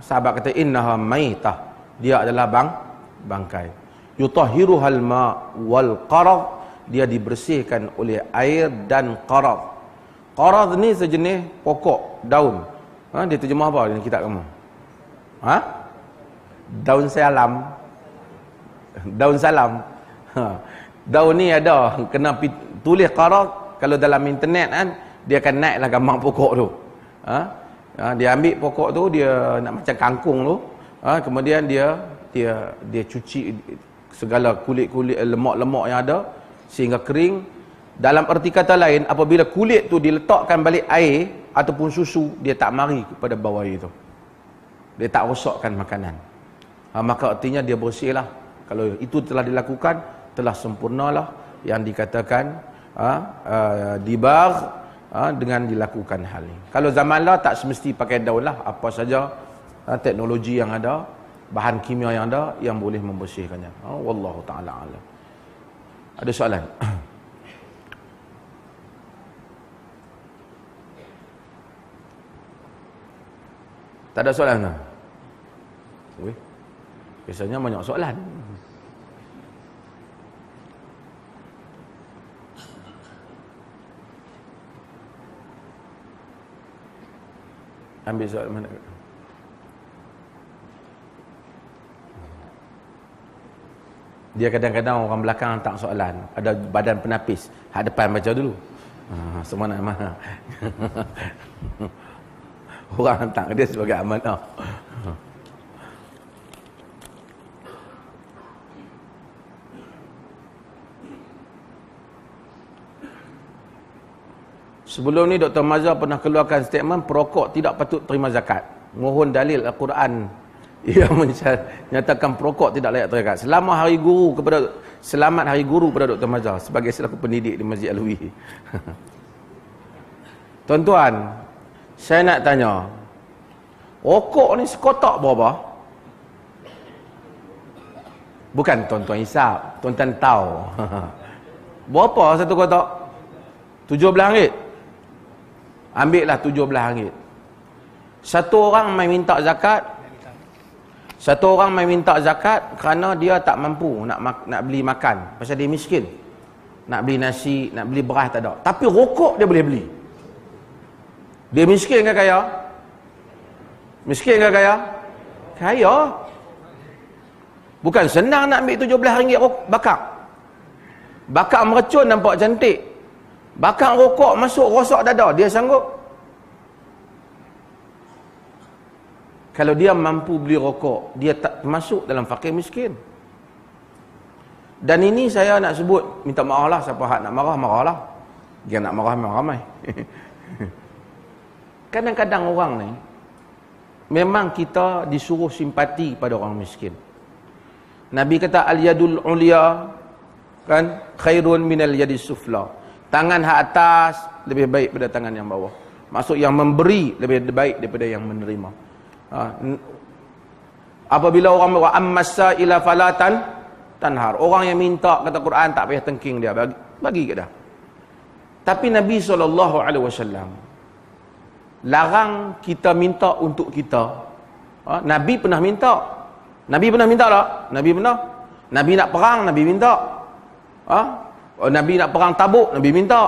Sahabat kata, innaha maitah, dia adalah bangkai. Yutahhiruhal ma' wal qarad, dia dibersihkan oleh air dan qarad. Qarad ni sejenis pokok, daun. Dia terjemah apa dalam kitab kamu? Daun salam. Daun salam. Daun ni ada kena tulis qarad. Kalau dalam internet kan, dia akan naiklah gambar pokok tu. Dia ambil pokok tu, dia nak macam kangkung tu. Kemudian dia cuci segala kulit-kulit lemak-lemak yang ada sehingga kering. Dalam erti kata lain, apabila kulit tu diletakkan balik air ataupun susu, dia tak mari kepada bawah itu. Dia tak rosakkan makanan. Maka artinya dia bersihlah. Kalau itu telah dilakukan, telah sempurnalah yang dikatakan dibagh dengan dilakukan hal ini. Kalau zaman lah tak semesti pakai daun lah, apa saja teknologi yang ada, bahan kimia yang ada yang boleh membersihkannya. Wallahu taala alam. Ada soalan? Tak ada soalan ke? Biasanya banyak soalan. Ambil soalan mana? Dia kadang-kadang orang belakang hantar soalan. Ada badan penapis. Hak depan baca dulu. Semua nak mana? Orang hantar dia sebagai amanah. Sebelum ni Dr. Mazhar pernah keluarkan statement perokok tidak patut terima zakat. Mohon dalil Al-Quran yang menyatakan perokok tidak layak terima zakat. Selamat Hari Guru kepada Dr. Mazhar sebagai selaku pendidik di Masjid Alwi. Tuan-tuan, saya nak tanya, rokok ni sekotak berapa? Bukan tuan-tuan hisap, tuan-tuan tahu. Berapa satu kotak? RM17. Ambillah RM17. Satu orang mai minta zakat. Satu orang mai minta zakat kerana dia tak mampu nak beli makan. Pasal dia miskin. Nak beli nasi, nak beli beras tak ada. Tapi rokok dia boleh beli. Dia miskin ke kaya? Miskin ke kaya? Kaya. Bukan senang nak ambil RM17 bakar. Bakar mercun nampak cantik. Bakar rokok masuk rosak dada, dia sanggup? Kalau dia mampu beli rokok, dia tak masuk dalam fakir miskin. Dan ini saya nak sebut, minta maaf lah, siapa hak nak marah, marahlah. Dia nak marah, ramai. Kadang-kadang orang ni, memang kita disuruh simpati pada orang miskin. Nabi kata, al-yadul ulia, kan, khairun minal yadis sufla. Tangan hak atas lebih baik daripada tangan yang bawah. Maksud yang memberi lebih baik daripada yang menerima. Apabila orang wa ammasa ila falatan tanhar. Orang yang minta, kata Quran, tak payah tengking dia, bagi ke dah. Tapi Nabi SAW larang kita minta untuk kita. Nabi pernah minta. Nabi pernah minta tak? Nabi pernah. Nabi nak perang, Nabi minta. Nabi nak perang Tabuk, Nabi minta.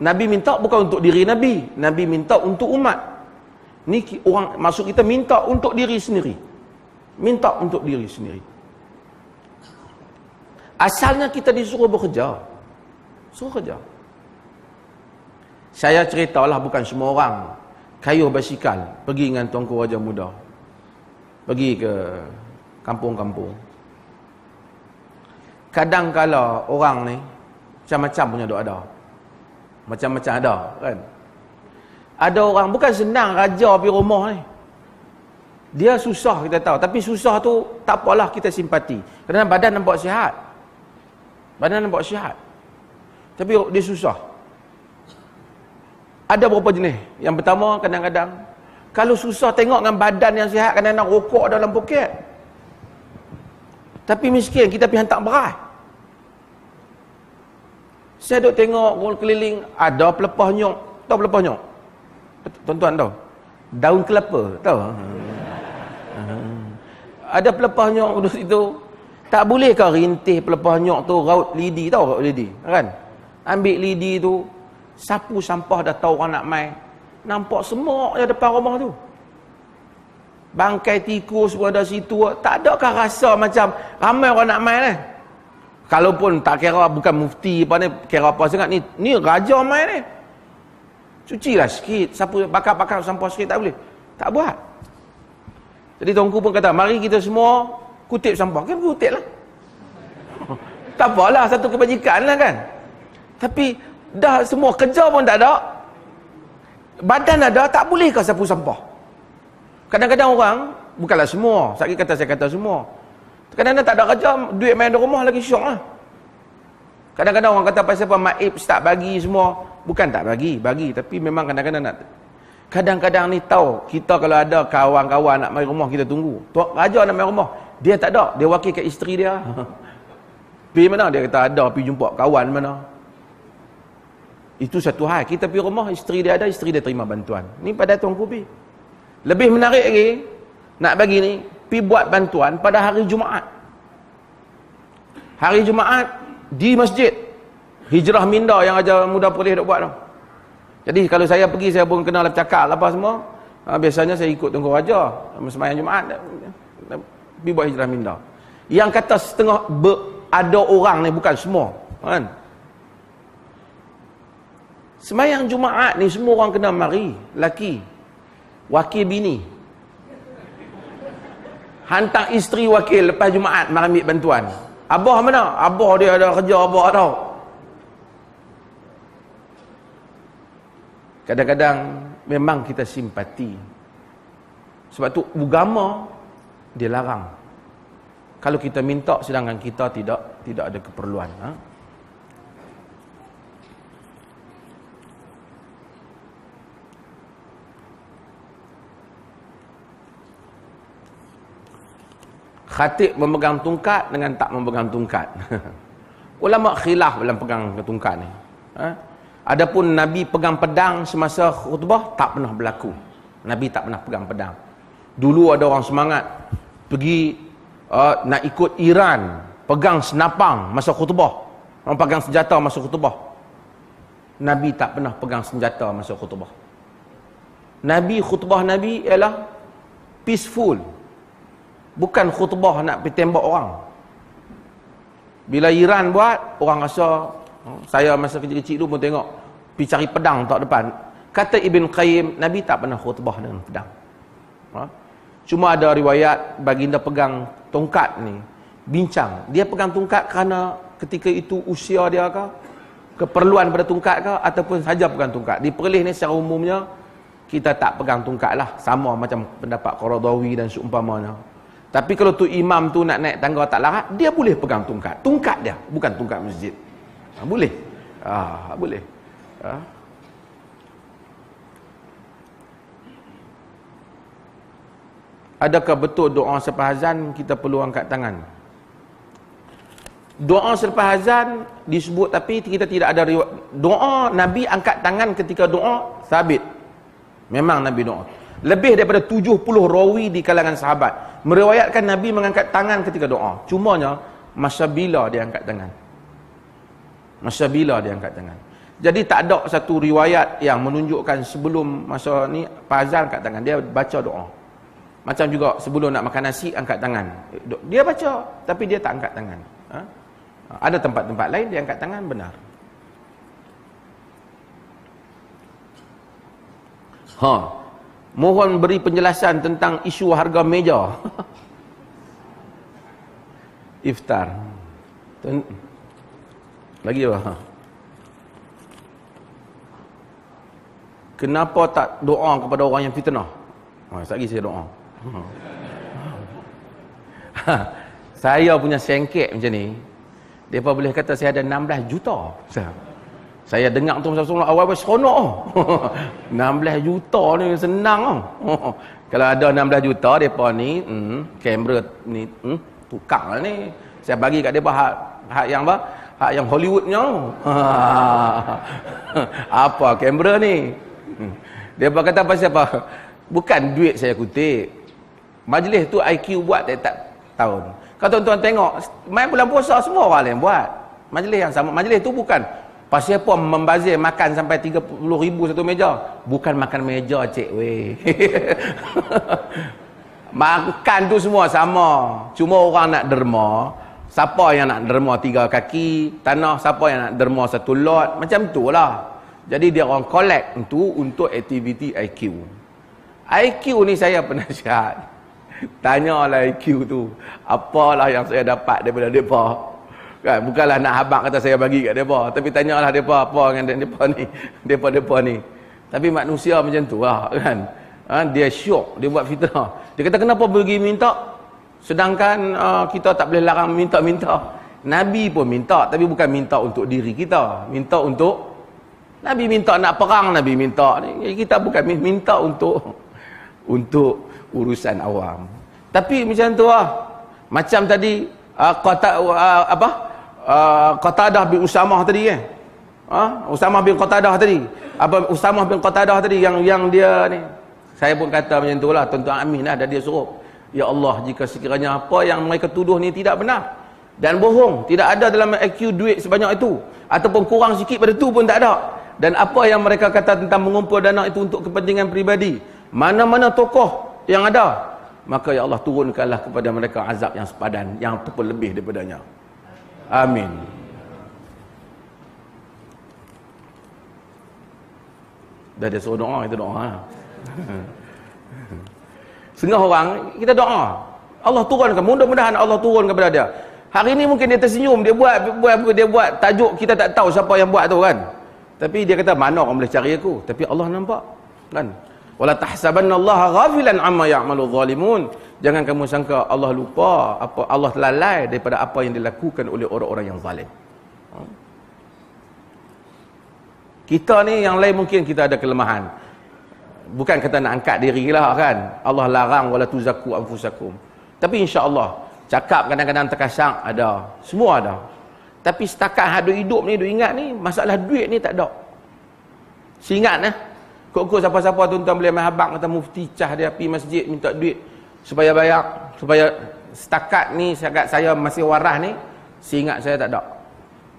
Nabi minta bukan untuk diri Nabi. Nabi minta untuk umat. Ni orang, maksud kita minta untuk diri sendiri. Minta untuk diri sendiri. Asalnya kita disuruh bekerja. Suruh kerja. Saya ceritalah, bukan semua orang kayuh basikal pergi dengan Tuanku Raja Muda. Pergi ke kampung-kampung. Kadang-kala orang ni macam-macam punya duk ada. Macam-macam ada kan. Ada orang bukan senang raja pergi rumah ni. Dia susah kita tahu, tapi susah tu tak apalah kita simpati. Kerana badan nampak sihat. Badan nampak sihat. Tapi dia susah. Ada beberapa jenis. Yang pertama kadang-kadang kalau susah tengok dengan badan yang sihat, kadang-kadang rokok dalam poket. Tapi miskin, kita pergi hantar beras. Saya duk tengok keliling, ada pelepah nyok. Tahu pelepah nyok? Tuan-tuan tahu? Daun kelapa, tahu? Ada pelepah nyok duduk situ. Tak boleh kau rintih pelepah nyok tu raut lidi, tahu raut lidi? Kan? Ambil lidi tu, sapu sampah dah tahu orang nak mai. Nampak semua je depan rumah tu. Bangkai tikus pun ada situ. Tak adakah rasa macam ramai orang nak mai ni? Kalaupun tak kira bukan mufti apa ni, kira apa sangat ni raja mai ni. Cucilah sikit, sapu bakar-bakar sampah sikit, tak boleh. Tak buat. Jadi tuanku pun kata, mari kita semua kutip sampah. Kan kutip lah. Tak apalah, satu kebajikan lah kan. Tapi dah semua kerja pun tak ada. Badan ada, tak boleh kau sapu sampah. Kadang-kadang orang, bukanlah semua, saya kata semua. Kadang-kadang tak ada kerja, duit main di rumah lagi syok lah. Kadang-kadang orang kata pasal apa maib tak bagi semua. Bukan tak bagi, tapi memang kadang-kadang nak. Kadang-kadang ni tahu, kita kalau ada kawan-kawan nak main rumah, kita tunggu. Tuan raja nak main rumah, dia tak ada, dia wakil kat isteri dia. Pergi mana? Dia kata ada, pergi jumpa kawan mana. Itu satu hal. Kita pergi rumah, isteri dia ada, isteri dia terima bantuan. Ni pada tuanku pergi. Lebih menarik lagi, nak bagi ni, pergi buat bantuan pada hari Jumaat. Hari Jumaat, di masjid. Hijrah minda yang ajar muda boleh duk buat tu. Jadi kalau saya pergi, saya pun kenal bercakap apa semua. Biasanya saya ikut tunggu raja. Sembahyang Jumaat, pergi buat hijrah minda. Yang kata setengah, ada orang ni, bukan semua. Kan? Sembahyang Jumaat ni semua orang kena mari. Laki. Wakil bini. Hantar isteri wakil lepas Jumaat mari ambil bantuan. Abah mana? Abah dia ada kerja abah tau. Kadang-kadang memang kita simpati. Sebab tu agama dia larang. Kalau kita minta sedangkan kita tidak ada keperluan. Khatib memegang tungkat dengan tak memegang tungkat. Ulama khilaf dalam pegang tungkat ni. Adapun Nabi pegang pedang semasa khutbah tak pernah berlaku. Nabi tak pernah pegang pedang. Dulu ada orang semangat pergi nak ikut Iran, pegang senapang masa khutbah. Orang pegang senjata masa khutbah. Nabi tak pernah pegang senjata masa khutbah. Khutbah Nabi ialah peaceful. Bukan khutbah nak pergi tembak orang. Bila Iran buat, orang rasa, saya masa kecil-kecil dulu pun tengok, pergi cari pedang tak depan. Kata Ibn Qayyim, Nabi tak pernah khutbah dengan pedang. Cuma ada riwayat baginda pegang tongkat ni, bincang. Dia pegang tongkat kerana ketika itu usia dia ke, keperluan pada tongkat ke, ataupun saja pegang tongkat. Di Perlis ni secara umumnya, kita tak pegang tongkat lah. Sama macam pendapat Qaradawi dan seumpamanya. Tapi kalau tu imam tu nak naik tangga tak larat, dia boleh pegang tungkat. Tungkat dia, bukan tungkat masjid. Boleh. Boleh. Adakah betul doa selepas azan kita perlu angkat tangan? Doa selepas azan disebut, tapi kita tidak ada riwayat. Doa Nabi angkat tangan ketika doa sabit. Memang Nabi doa. Lebih daripada 70 rawi di kalangan sahabat meriwayatkan Nabi mengangkat tangan ketika doa. Cumanya masa bila dia angkat tangan. Masa bila dia angkat tangan. Jadi tak ada satu riwayat yang menunjukkan sebelum masa ni azan angkat tangan. Dia baca doa. Macam juga sebelum nak makan nasi angkat tangan. Dia baca tapi dia tak angkat tangan. Ada tempat-tempat lain dia angkat tangan, benar. Mohon beri penjelasan tentang isu harga meja iftar. Lagi apa? kenapa tak doa kepada orang yang fitnah? Sekejap lagi saya doa. Saya punya sengkek macam ni, mereka boleh kata saya ada 16 juta. Saya dengar tu masa-masa awal-awal seronok. 16 juta ni senang. Kalau ada 16 juta, mereka ni, kamera ni, tukang lah ni. Saya bagi kat mereka hak yang apa? Hak yang Hollywoodnya. Apa kamera ni? Mereka kata pasal apa? Bukan duit saya kutip. Majlis tu IQ buat tak tahun. Kalau tuan-tuan tengok, main bulan puasa semua orang yang buat. Majlis yang sama. Majlis tu bukan pasal apa membazir makan sampai 30,000 satu meja. Bukan makan meja, cik weh. Makan tu semua sama. Cuma orang nak derma. Siapa yang nak derma 3 kaki tanah, siapa yang nak derma 1 lot. Macam tu lah. Jadi dia orang collect untuk aktiviti IQ. IQ ni saya penasihat. Tanyalah IQ tu. Apalah yang saya dapat daripada mereka. Kan? Bukanlah nak habaq kata saya bagi kat mereka. Tapi tanyalah mereka apa dengan mereka ni. Mereka ni. Tapi manusia macam tu lah. Kan? Dia syok. Dia buat fitnah. Dia kata kenapa pergi minta? Sedangkan kita tak boleh larang minta-minta. Nabi pun minta. Tapi bukan minta untuk diri kita. Minta untuk Nabi minta nak perang, Nabi minta. Kita bukan minta untuk urusan awam. Tapi macam tu lah. Macam tadi Qatadah bin Usamah tadi kan. Usamah bin Qatadah tadi. Usamah bin Qatadah tadi yang dia ni. Saya pun kata macam tu lah. Tuan-tuan Amin lah dah dia suruh. Ya Allah, jika sekiranya apa yang mereka tuduh ni tidak benar dan bohong, tidak ada dalam IQ duit sebanyak itu, ataupun kurang sikit pada tu pun tak ada. Dan apa yang mereka kata tentang mengumpul dana itu untuk kepentingan pribadi, mana-mana tokoh yang ada, maka ya Allah turunkanlah kepada mereka azab yang sepadan, yang ataupun lebih daripadanya. Amin. Dah dia suruh doa, kita doa. Setengah orang kita doa, Allah turunkan, mudah-mudahan Allah turun kepada dia. Hari ni mungkin dia tersenyum, dia buat tajuk kita tak tahu siapa yang buat tu kan. Tapi dia kata mana orang boleh cari aku, tapi Allah nampak kan. Wala tahsabannallaha ghafilan amma ya'malu zalimun. Jangan kamu sangka Allah lupa, Allah lalai daripada apa yang dilakukan oleh orang-orang yang zalim. Kita ni yang lain mungkin kita ada kelemahan. Bukan kata nak angkat diri lah kan. Allah larang wala tuzakku anfusakum. Tapi insya-Allah cakap kadang-kadang terkasar ada, semua ada. Tapi setakat hadu hidup ni, duk ingat ni, masalah duit ni tak ada. Ingat kok siapa-siapa tuan-tuan boleh mahabak kata mufti cah dia pergi masjid minta duit supaya bayar, supaya setakat ni setakat saya masih waras ni, seingat saya tak ada.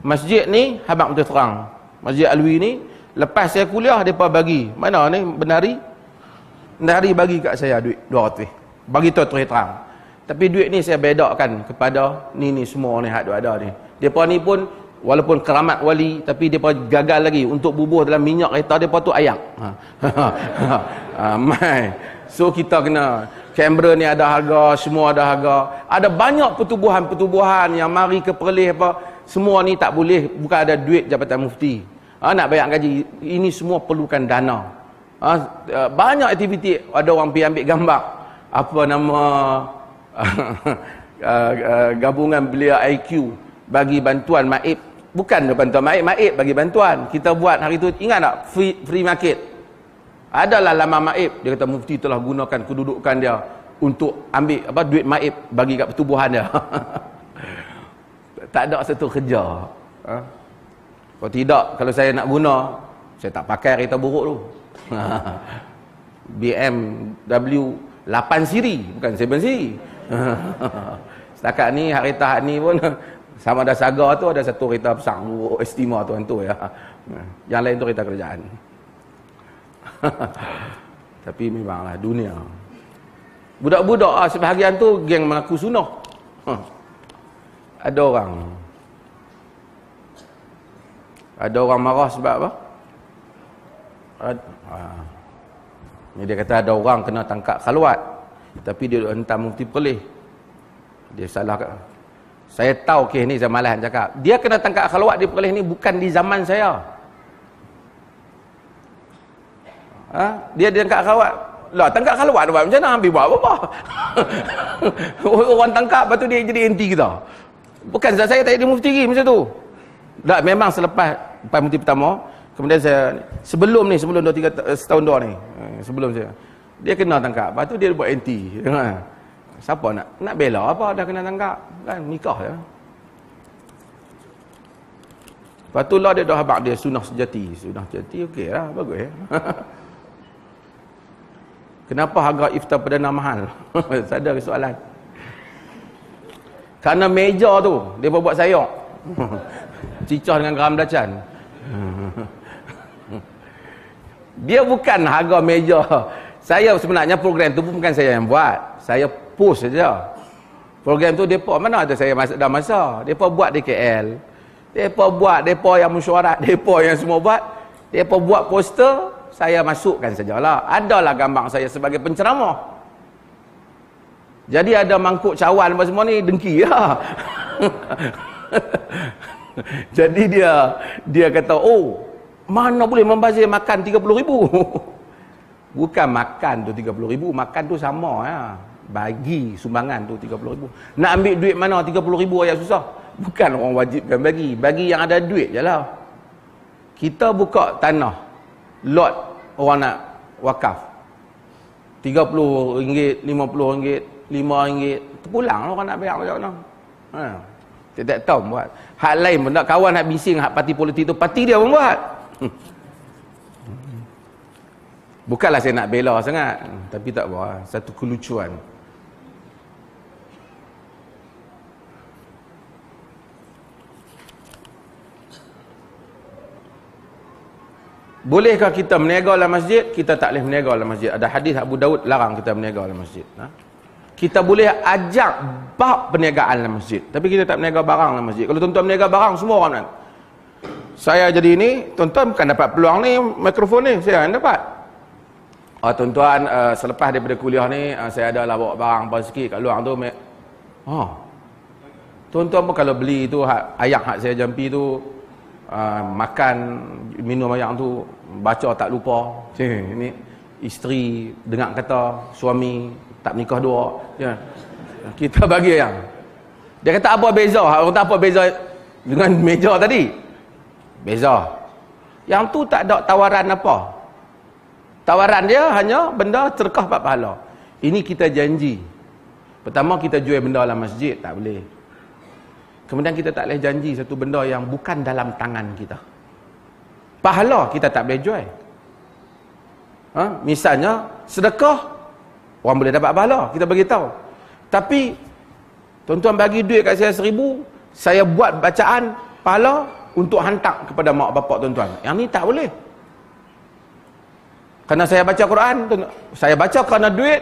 Masjid ni habaq betul terang. Masjid Alwi ni lepas saya kuliah depa bagi. Mana ni Bendahari bagi kat saya duit 200. Bagi tu terus terang. Tapi duit ni saya bedakan kepada ni semua ni hak ada ni. Depa ni pun walaupun keramat wali, tapi depa gagal lagi untuk bubuh dalam minyak kereta depa tu ayak. So kita kena, kamera ni ada harga, semua ada harga. Ada banyak pertubuhan yang mari ke Perlis apa, semua ni tak boleh, bukan ada duit Jabatan Mufti. Nak bayar gaji, ini semua perlukan dana. Banyak aktiviti, ada orang pergi ambil gambar. Apa nama gabungan belia IQ bagi bantuan maib. Bukan bantuan maib bagi bantuan. Kita buat hari tu, ingat tak? Free market. Adalah lama maib. Dia kata Mufti telah gunakan kedudukan dia untuk ambil duit maib bagi kat pertubuhan dia. Tak ada satu kerja. Kalau tidak, kalau saya nak guna, saya tak pakai kereta buruk tu. BMW 8 siri, bukan 7 siri. Setakat ni kereta ni pun sama ada Saga tu ada satu kereta besar Estima tu ya. Yang lain tu kereta kerajaan. Tapi memanglah dunia. Budak-budak sebahagian tu geng mengaku sunnah. Ada orang marah sebab apa? Ni dia kata ada orang kena tangkap khalwat, tapi dia hentam Mufti Perlis. Dia salah. Saya tahu kes ni, saya malas cakap. Dia kena tangkap khalwat di Perlis ni bukan di zaman saya. Dia tangkap khalwat. Lah tangkap khalwat buat macam mana? Ambil buat apa? Orang tangkap, lepas tu dia jadi anti kita. Bukan saya tak jadi mufti lagi macam tu. Tak, memang selepas mufti pertama, kemudian saya sebelum 2-3 setahun dah ni. Sebelum saya. Dia kena tangkap. Lepas tu dia buat anti. Siapa nak bela apa dah kena tangkap? Kan nikah je. Lepas tu lah dia dah habaq dia sunnah sejati. Sunnah sejati okey lah, bagus ya. Kenapa harga iftar perdana mahal? Ada soalan. Kerana meja tu dia buat sayok. Cicah dengan geram belacan. Dia bukan harga meja. Saya sebenarnya program tu bukan saya yang buat. Saya post saja. Program tu depa mana ada saya dah masa. Depa buat di KL. Depa buat, depa yang mesyuarat, depa yang semua buat. Depa buat poster, saya masukkan sajalah. Adalah gambar saya sebagai penceramah. Jadi ada mangkuk cawan apa semua ni dengki lah. Jadi dia kata, "Oh, mana boleh membazir makan 30,000." Bukan makan tu 30,000, makan tu sama ya. Bagi sumbangan tu 30,000. Nak ambil duit mana 30,000 ayat susah. Bukan orang wajibkan bagi yang ada duit je lah. Kita buka tanah lot orang nak wakaf RM30, RM50, RM5, terpulang orang nak bayar macam mana. Tak tahu buat. Hak lain pun tak, kawan nak bising hak parti politik tu, parti dia pun buat. Bukanlah saya nak bela sangat, tapi tak apa, satu kelucuan. Bolehkah kita berniaga dalam masjid? Kita tak boleh berniaga dalam masjid. Ada hadis Abu Daud larang kita berniaga dalam masjid. Kita boleh ajak bab perniagaan dalam masjid, tapi kita tak berniaga barang dalam masjid. Kalau tuan-tuan berniaga barang, semua orang nak. Saya jadi ini, tuan-tuan bukan dapat peluang ni, mikrofon ni, saya yang dapat. Tuan-tuan, selepas daripada kuliah ni, saya adalah bawa barang apa sikit kat luar tu. Tuan-tuan pun kalau beli tu, ayam hak saya jampi tu, makan, minum ayam tu, baca tak lupa. Ini isteri dengar kata suami tak menikah dua, ya. Kita bagi ayam. Dia kata apa beza? Orang kata apa beza dengan meja tadi? Beza. Yang tu tak ada tawaran apa. Tawaran dia hanya benda terkah bab pahala. Ini kita janji. Pertama kita jual benda dalam masjid, tak boleh. Kemudian kita tak boleh janji satu benda yang bukan dalam tangan kita. Pahala kita tak boleh jual. Misalnya sedekah, orang boleh dapat pahala, kita bagi tahu. Tapi tuan-tuan bagi duit kat saya 1,000, saya buat bacaan pahala untuk hantar kepada mak bapak tuan-tuan. Yang ni tak boleh. Kerana saya baca Quran, saya baca kerana duit,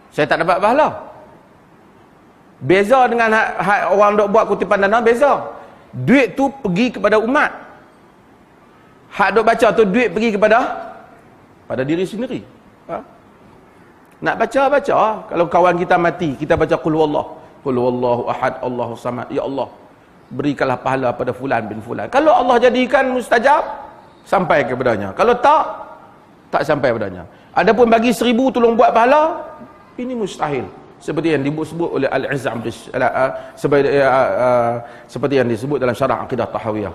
saya tak dapat pahala. Beza dengan orang dok buat kutipan dana, beza. Duit tu pergi kepada umat. Hak dok baca tu duit pergi kepada diri sendiri. Nak baca. Kalau kawan kita mati, kita baca qul huwallahu ahad, Allahus samad. Ya Allah, berikanlah pahala pada fulan bin fulan. Kalau Allah jadikan mustajab, sampai kepadanya. Kalau tak sampai padanya. Adapun bagi 1,000 tolong buat pahala, ini mustahil. Seperti yang disebut oleh Al-Izzam, seperti yang disebut dalam syarah Aqidah Tahawiyah.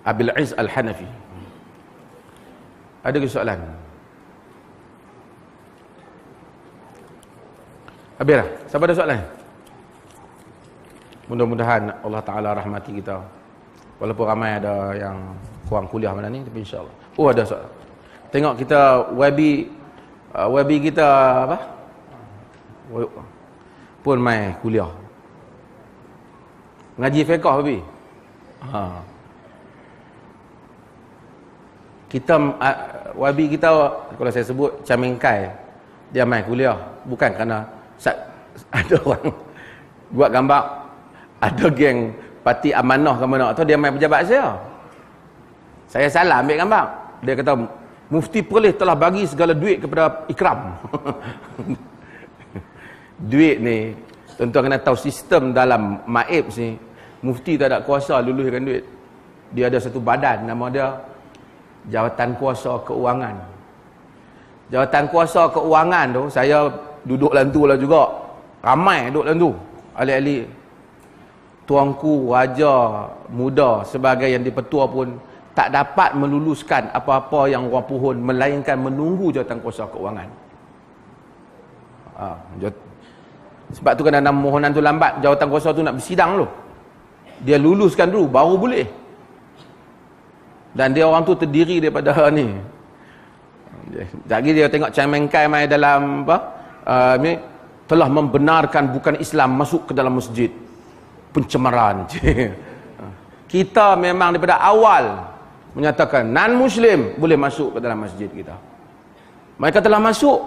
Abil Izz Al-Hanafi. Ada ke soalan? Habislah. Siapa ada soalan? Mudah-mudahan Allah Ta'ala rahmati kita. Walaupun ramai ada yang kurang kuliah mana ni, tapi insyaAllah. Ada soalan. Tengok kita Wabi kita apa? Pun mai kuliah. Ngaji fiqh Wabi. Kita Wabi kita, kalau saya sebut Camingkai, dia mai kuliah bukan kerana ada orang buat gambar, ada geng parti amanah ke mana, atau dia main pejabat saya salah ambil gambar. Dia kata Mufti Perlis telah bagi segala duit kepada Ikram. Duit ni tuan-tuan kena tahu sistem dalam maib ni. Mufti tak ada kuasa luluskan duit. Dia ada satu badan, nama dia Jawatan Kuasa Keuangan. Jawatan Kuasa Keuangan tu, saya duduk dalam tu lah juga. Ramai duduk dalam tu. Ahli-ahli tuanku, raja muda sebagai yang dipetua pun tak dapat meluluskan apa-apa yang orang pohon, melainkan menunggu Jawatan Kuasa Keuangan. Sebab tu kena mohonan tu lambat, Jawatan Kuasa tu nak bersidang dulu. Dia luluskan dulu, baru boleh. Dan dia orang tu terdiri daripada ni. Lagi dia tengok Chiang Meng-kai mai dalam apa? Ni telah membenarkan bukan Islam masuk ke dalam masjid. Pencemaran. Kita memang daripada awal menyatakan non-Muslim boleh masuk ke dalam masjid kita. Mereka telah masuk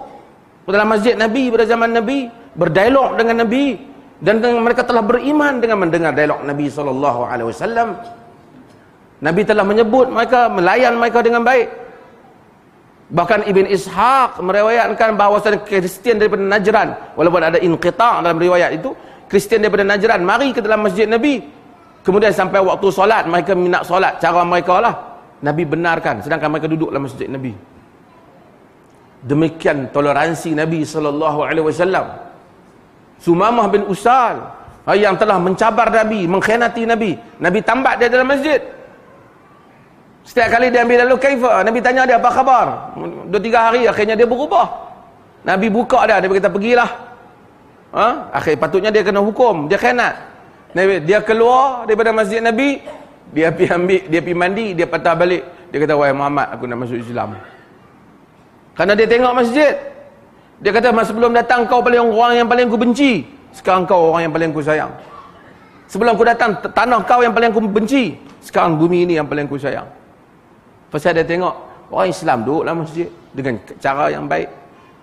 ke dalam masjid Nabi pada zaman Nabi, berdialog dengan Nabi, dan mereka telah beriman dengan mendengar dialog Nabi SAW. Nabi telah menyebut mereka, melayan mereka dengan baik. Bahkan Ibn Ishaq meriwayatkan bahawa Kristian daripada Najran, walaupun ada inqita' dalam riwayat itu, Kristian daripada Najran mari ke dalam masjid Nabi. Kemudian sampai waktu solat, mereka minat solat cara mereka lah. Nabi benarkan, sedangkan mereka duduk dalam masjid Nabi. Demikian toleransi Nabi SAW. Sumamah bin Usal yang telah mencabar Nabi, mengkhianati Nabi, Nabi tambat dia dalam masjid. Setiap kali dia ambil lalu kaifa, Nabi tanya dia apa khabar. 2-3 hari akhirnya dia berubah. Nabi buka dia berkata pergilah. Akhir patutnya dia kena hukum, dia khianat. Dia keluar daripada masjid Nabi, dia pergi ambil, dia pergi mandi, dia patah balik. Dia kata, wahai Muhammad, aku nak masuk Islam. Kerana dia tengok masjid. Dia kata, sebelum datang kau orang yang paling aku benci. Sekarang kau orang yang paling aku sayang. Sebelum aku datang, tanah kau yang paling aku benci. Sekarang bumi ini yang paling aku sayang. Pasal dia tengok orang Islam duduk dalam masjid dengan cara yang baik.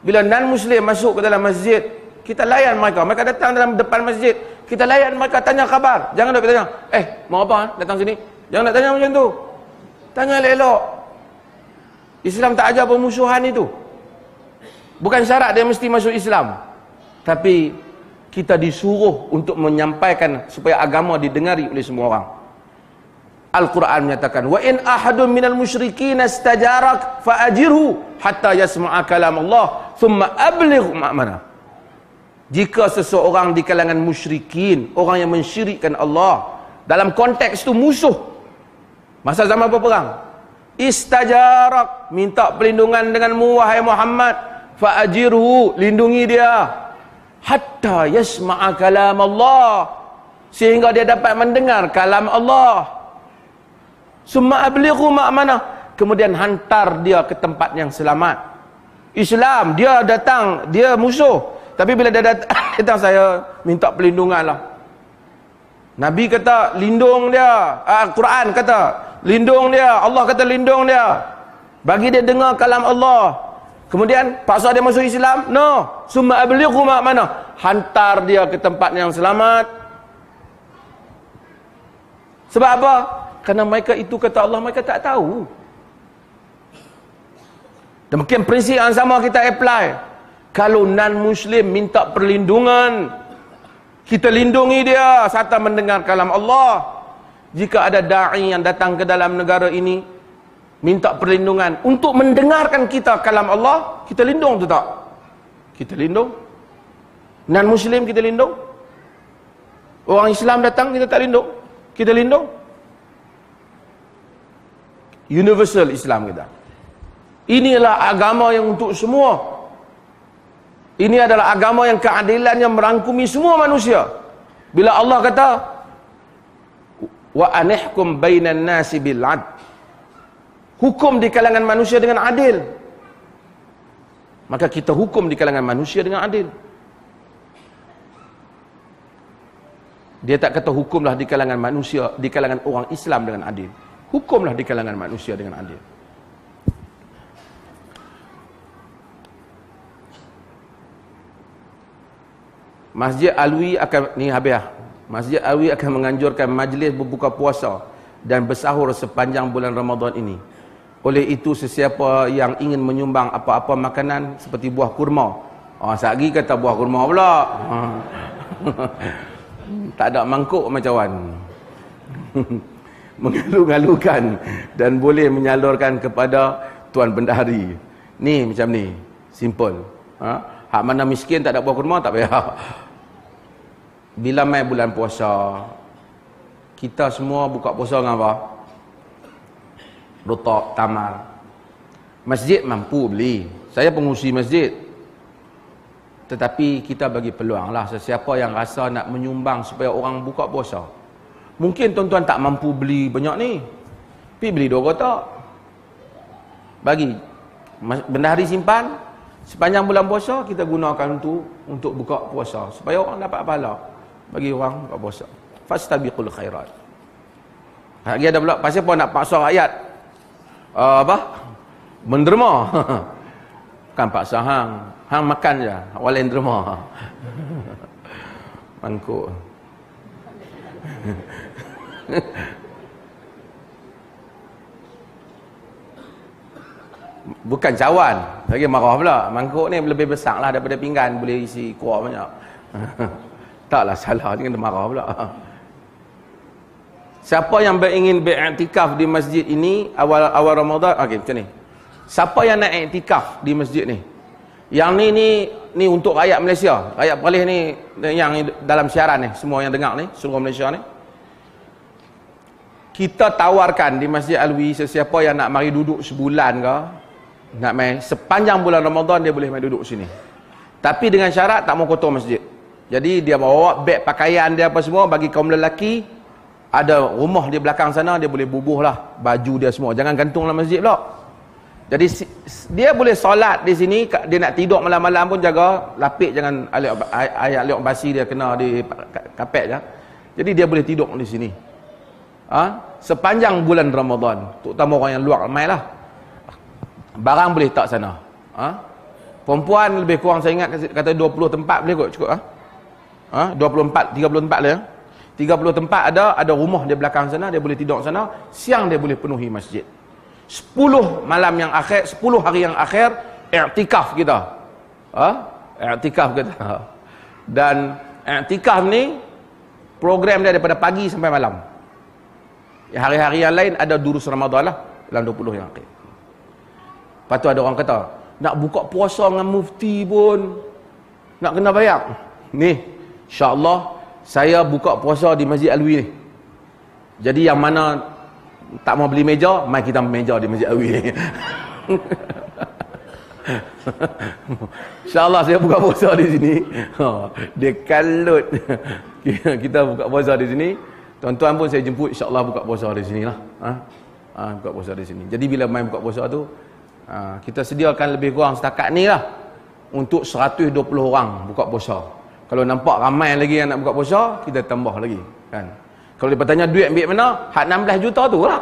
Bila non-Muslim masuk ke dalam masjid, kita layan mereka. Mereka datang dalam depan masjid, kita layan mereka, tanya khabar. Jangan duk tanya, mau apa datang sini? Jangan nak tanya macam tu. Tanya elok-elok. Islam tak ajar permusuhan itu. Bukan syarat dia mesti masuk Islam. Tapi kita disuruh untuk menyampaikan supaya agama didengari oleh semua orang. Al-Quran menyatakan, wa in ahadun minal musyrikin istajarak fa'ajirhu hatta yasma'a kalam Allah thumma abligh ma'mana. Jika seseorang di kalangan musyrikin, orang yang mensyirikkan Allah, dalam konteks itu musuh, masa zaman berperang, istajarak, minta perlindungan denganmu wahai Muhammad, fa'ajirhu, lindungi dia, hatta yasma'a kalam Allah, sehingga dia dapat mendengar kalam Allah. Summa ablighu ma'mana, kemudian hantar dia ke tempat yang selamat. Islam, dia datang, dia musuh, tapi bila dia datang saya minta perlindungan lah. Nabi kata lindung dia, Quran kata lindung dia, Allah kata lindung dia, bagi dia dengar kalam Allah. Kemudian paksa dia masuk Islam? No. Summa ablighu ma'mana, hantar dia ke tempat yang selamat. Sebab apa? Kerana mereka itu kata Allah, mereka tak tahu. Demikian prinsip yang sama kita apply. Kalau non-Muslim minta perlindungan, kita lindungi dia serta mendengar kalam Allah. Jika ada da'i yang datang ke dalam negara ini minta perlindungan untuk mendengarkan kita kalam Allah, kita lindung tu tak? Kita lindung. Non-Muslim kita lindung. Orang Islam datang kita tak lindung. Kita lindung. Universal Islam kita. Inilah agama yang untuk semua. Ini adalah agama yang keadilan yang merangkumi semua manusia. Bila Allah kata wa anihkum bainan nasi bil adl, hukum di kalangan manusia dengan adil, maka kita hukum di kalangan manusia dengan adil. Dia tak kata hukumlah di kalangan manusia, di kalangan orang Islam dengan adil. Hukumlah di kalangan manusia dengan adil. Masjid Alwi akan, ni habis lah. Masjid Alwi akan menganjurkan majlis berbuka puasa dan bersahur sepanjang bulan Ramadan ini. Oleh itu sesiapa yang ingin menyumbang apa-apa makanan seperti buah kurma. Sagi kata buah kurma pula. Tak ada mangkuk macam mana. mengalu-alukan dan boleh menyalurkan kepada tuan bendahari. Ni macam ni, simple. Hak mana miskin tak ada buah kurma tak payah. Bila mai bulan puasa, kita semua buka puasa dengan apa? Rotok, tamar. Masjid mampu beli. Saya pengurusi masjid. Tetapi kita bagi peluang lah sesiapa yang rasa nak menyumbang supaya orang buka puasa. Mungkin tuan-tuan tak mampu beli banyak ni. Pergi beli 2 kotak. Bagi. Bendahari simpan. Sepanjang bulan puasa kita gunakan untuk buka puasa. Supaya orang dapat pahala. Bagi orang buka puasa. Fastabiqul khairat. Lagi ada pula. Pasal apa nak paksa rakyat? Menderma. Bukan paksa hang. Hang makan je. Walain derma. Mangkuk. Bukan cawan. Lagi marah pula. Mangkuk ni lebih besar lah daripada pinggan. Boleh isi kuah banyak. Taklah salah. Dia kena marah pula. Siapa yang ingin beriktikaf di masjid ini awal Ramadan, okey macam ni. Siapa yang nak iktikaf di masjid ni? Yang ni untuk rakyat Malaysia. Rakyat Perlis ni yang dalam siaran ni, semua yang dengar ni, seluruh Malaysia ni. Kita tawarkan di Masjid Alwi sesiapa yang nak mari duduk sebulan ke, nak mai sepanjang bulan Ramadan dia boleh mai duduk sini. Tapi dengan syarat tak mau kotor masjid. Jadi dia bawa beg pakaian dia apa semua bagi kaum lelaki. Ada rumah di belakang sana, dia boleh bubuh lah baju dia semua. Jangan gantung dalam masjid pula. Jadi dia boleh solat di sini, dia nak tidur malam-malam pun jaga lapik jangan air liuk basi dia kena di kapet je. Jadi dia boleh tidur di sini. Sepanjang bulan Ramadan, terutama orang yang luar ramai lah. Barang boleh tak sana. Perempuan lebih kurang saya ingat kata 20 tempat boleh kot cukup 30 tempat dia. 30 tempat ada rumah di belakang sana, dia boleh tidur sana. Siang dia boleh penuhi masjid. 10 malam yang akhir, 10 hari yang akhir i'tikaf kita. I'tikaf kita. Dan i'tikaf ni program dia daripada pagi sampai malam. Hari-hari yang lain ada durus Ramadan lah dalam 20 yang akhir. Lepas tu ada orang kata, nak buka puasa dengan mufti pun nak kena bayar. Ni, insya-Allah saya buka puasa di Masjid Alwi ni. Jadi yang mana tak mau beli meja, mai kita meja di Masjid Alwi ni. InsyaAllah saya buka puasa di sini. Dia kalut. Kita buka puasa di sini. Tuan-tuan pun saya jemput insyaAllah buka puasa di sini lah. Buka puasa di sini. Jadi bila main buka puasa tu, kita sediakan lebih kurang setakat ni lah. Untuk 120 orang buka puasa. Kalau nampak ramai lagi yang nak buka puasa, kita tambah lagi. Kan? Kalau dia bertanya duit ambil mana, hak 16 juta tu lah.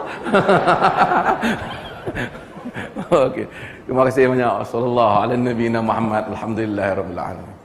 Okey. Terima kasih banyak. Sallallahu alaihi Nabi Muhammad. Alhamdulillahirabbil alamin.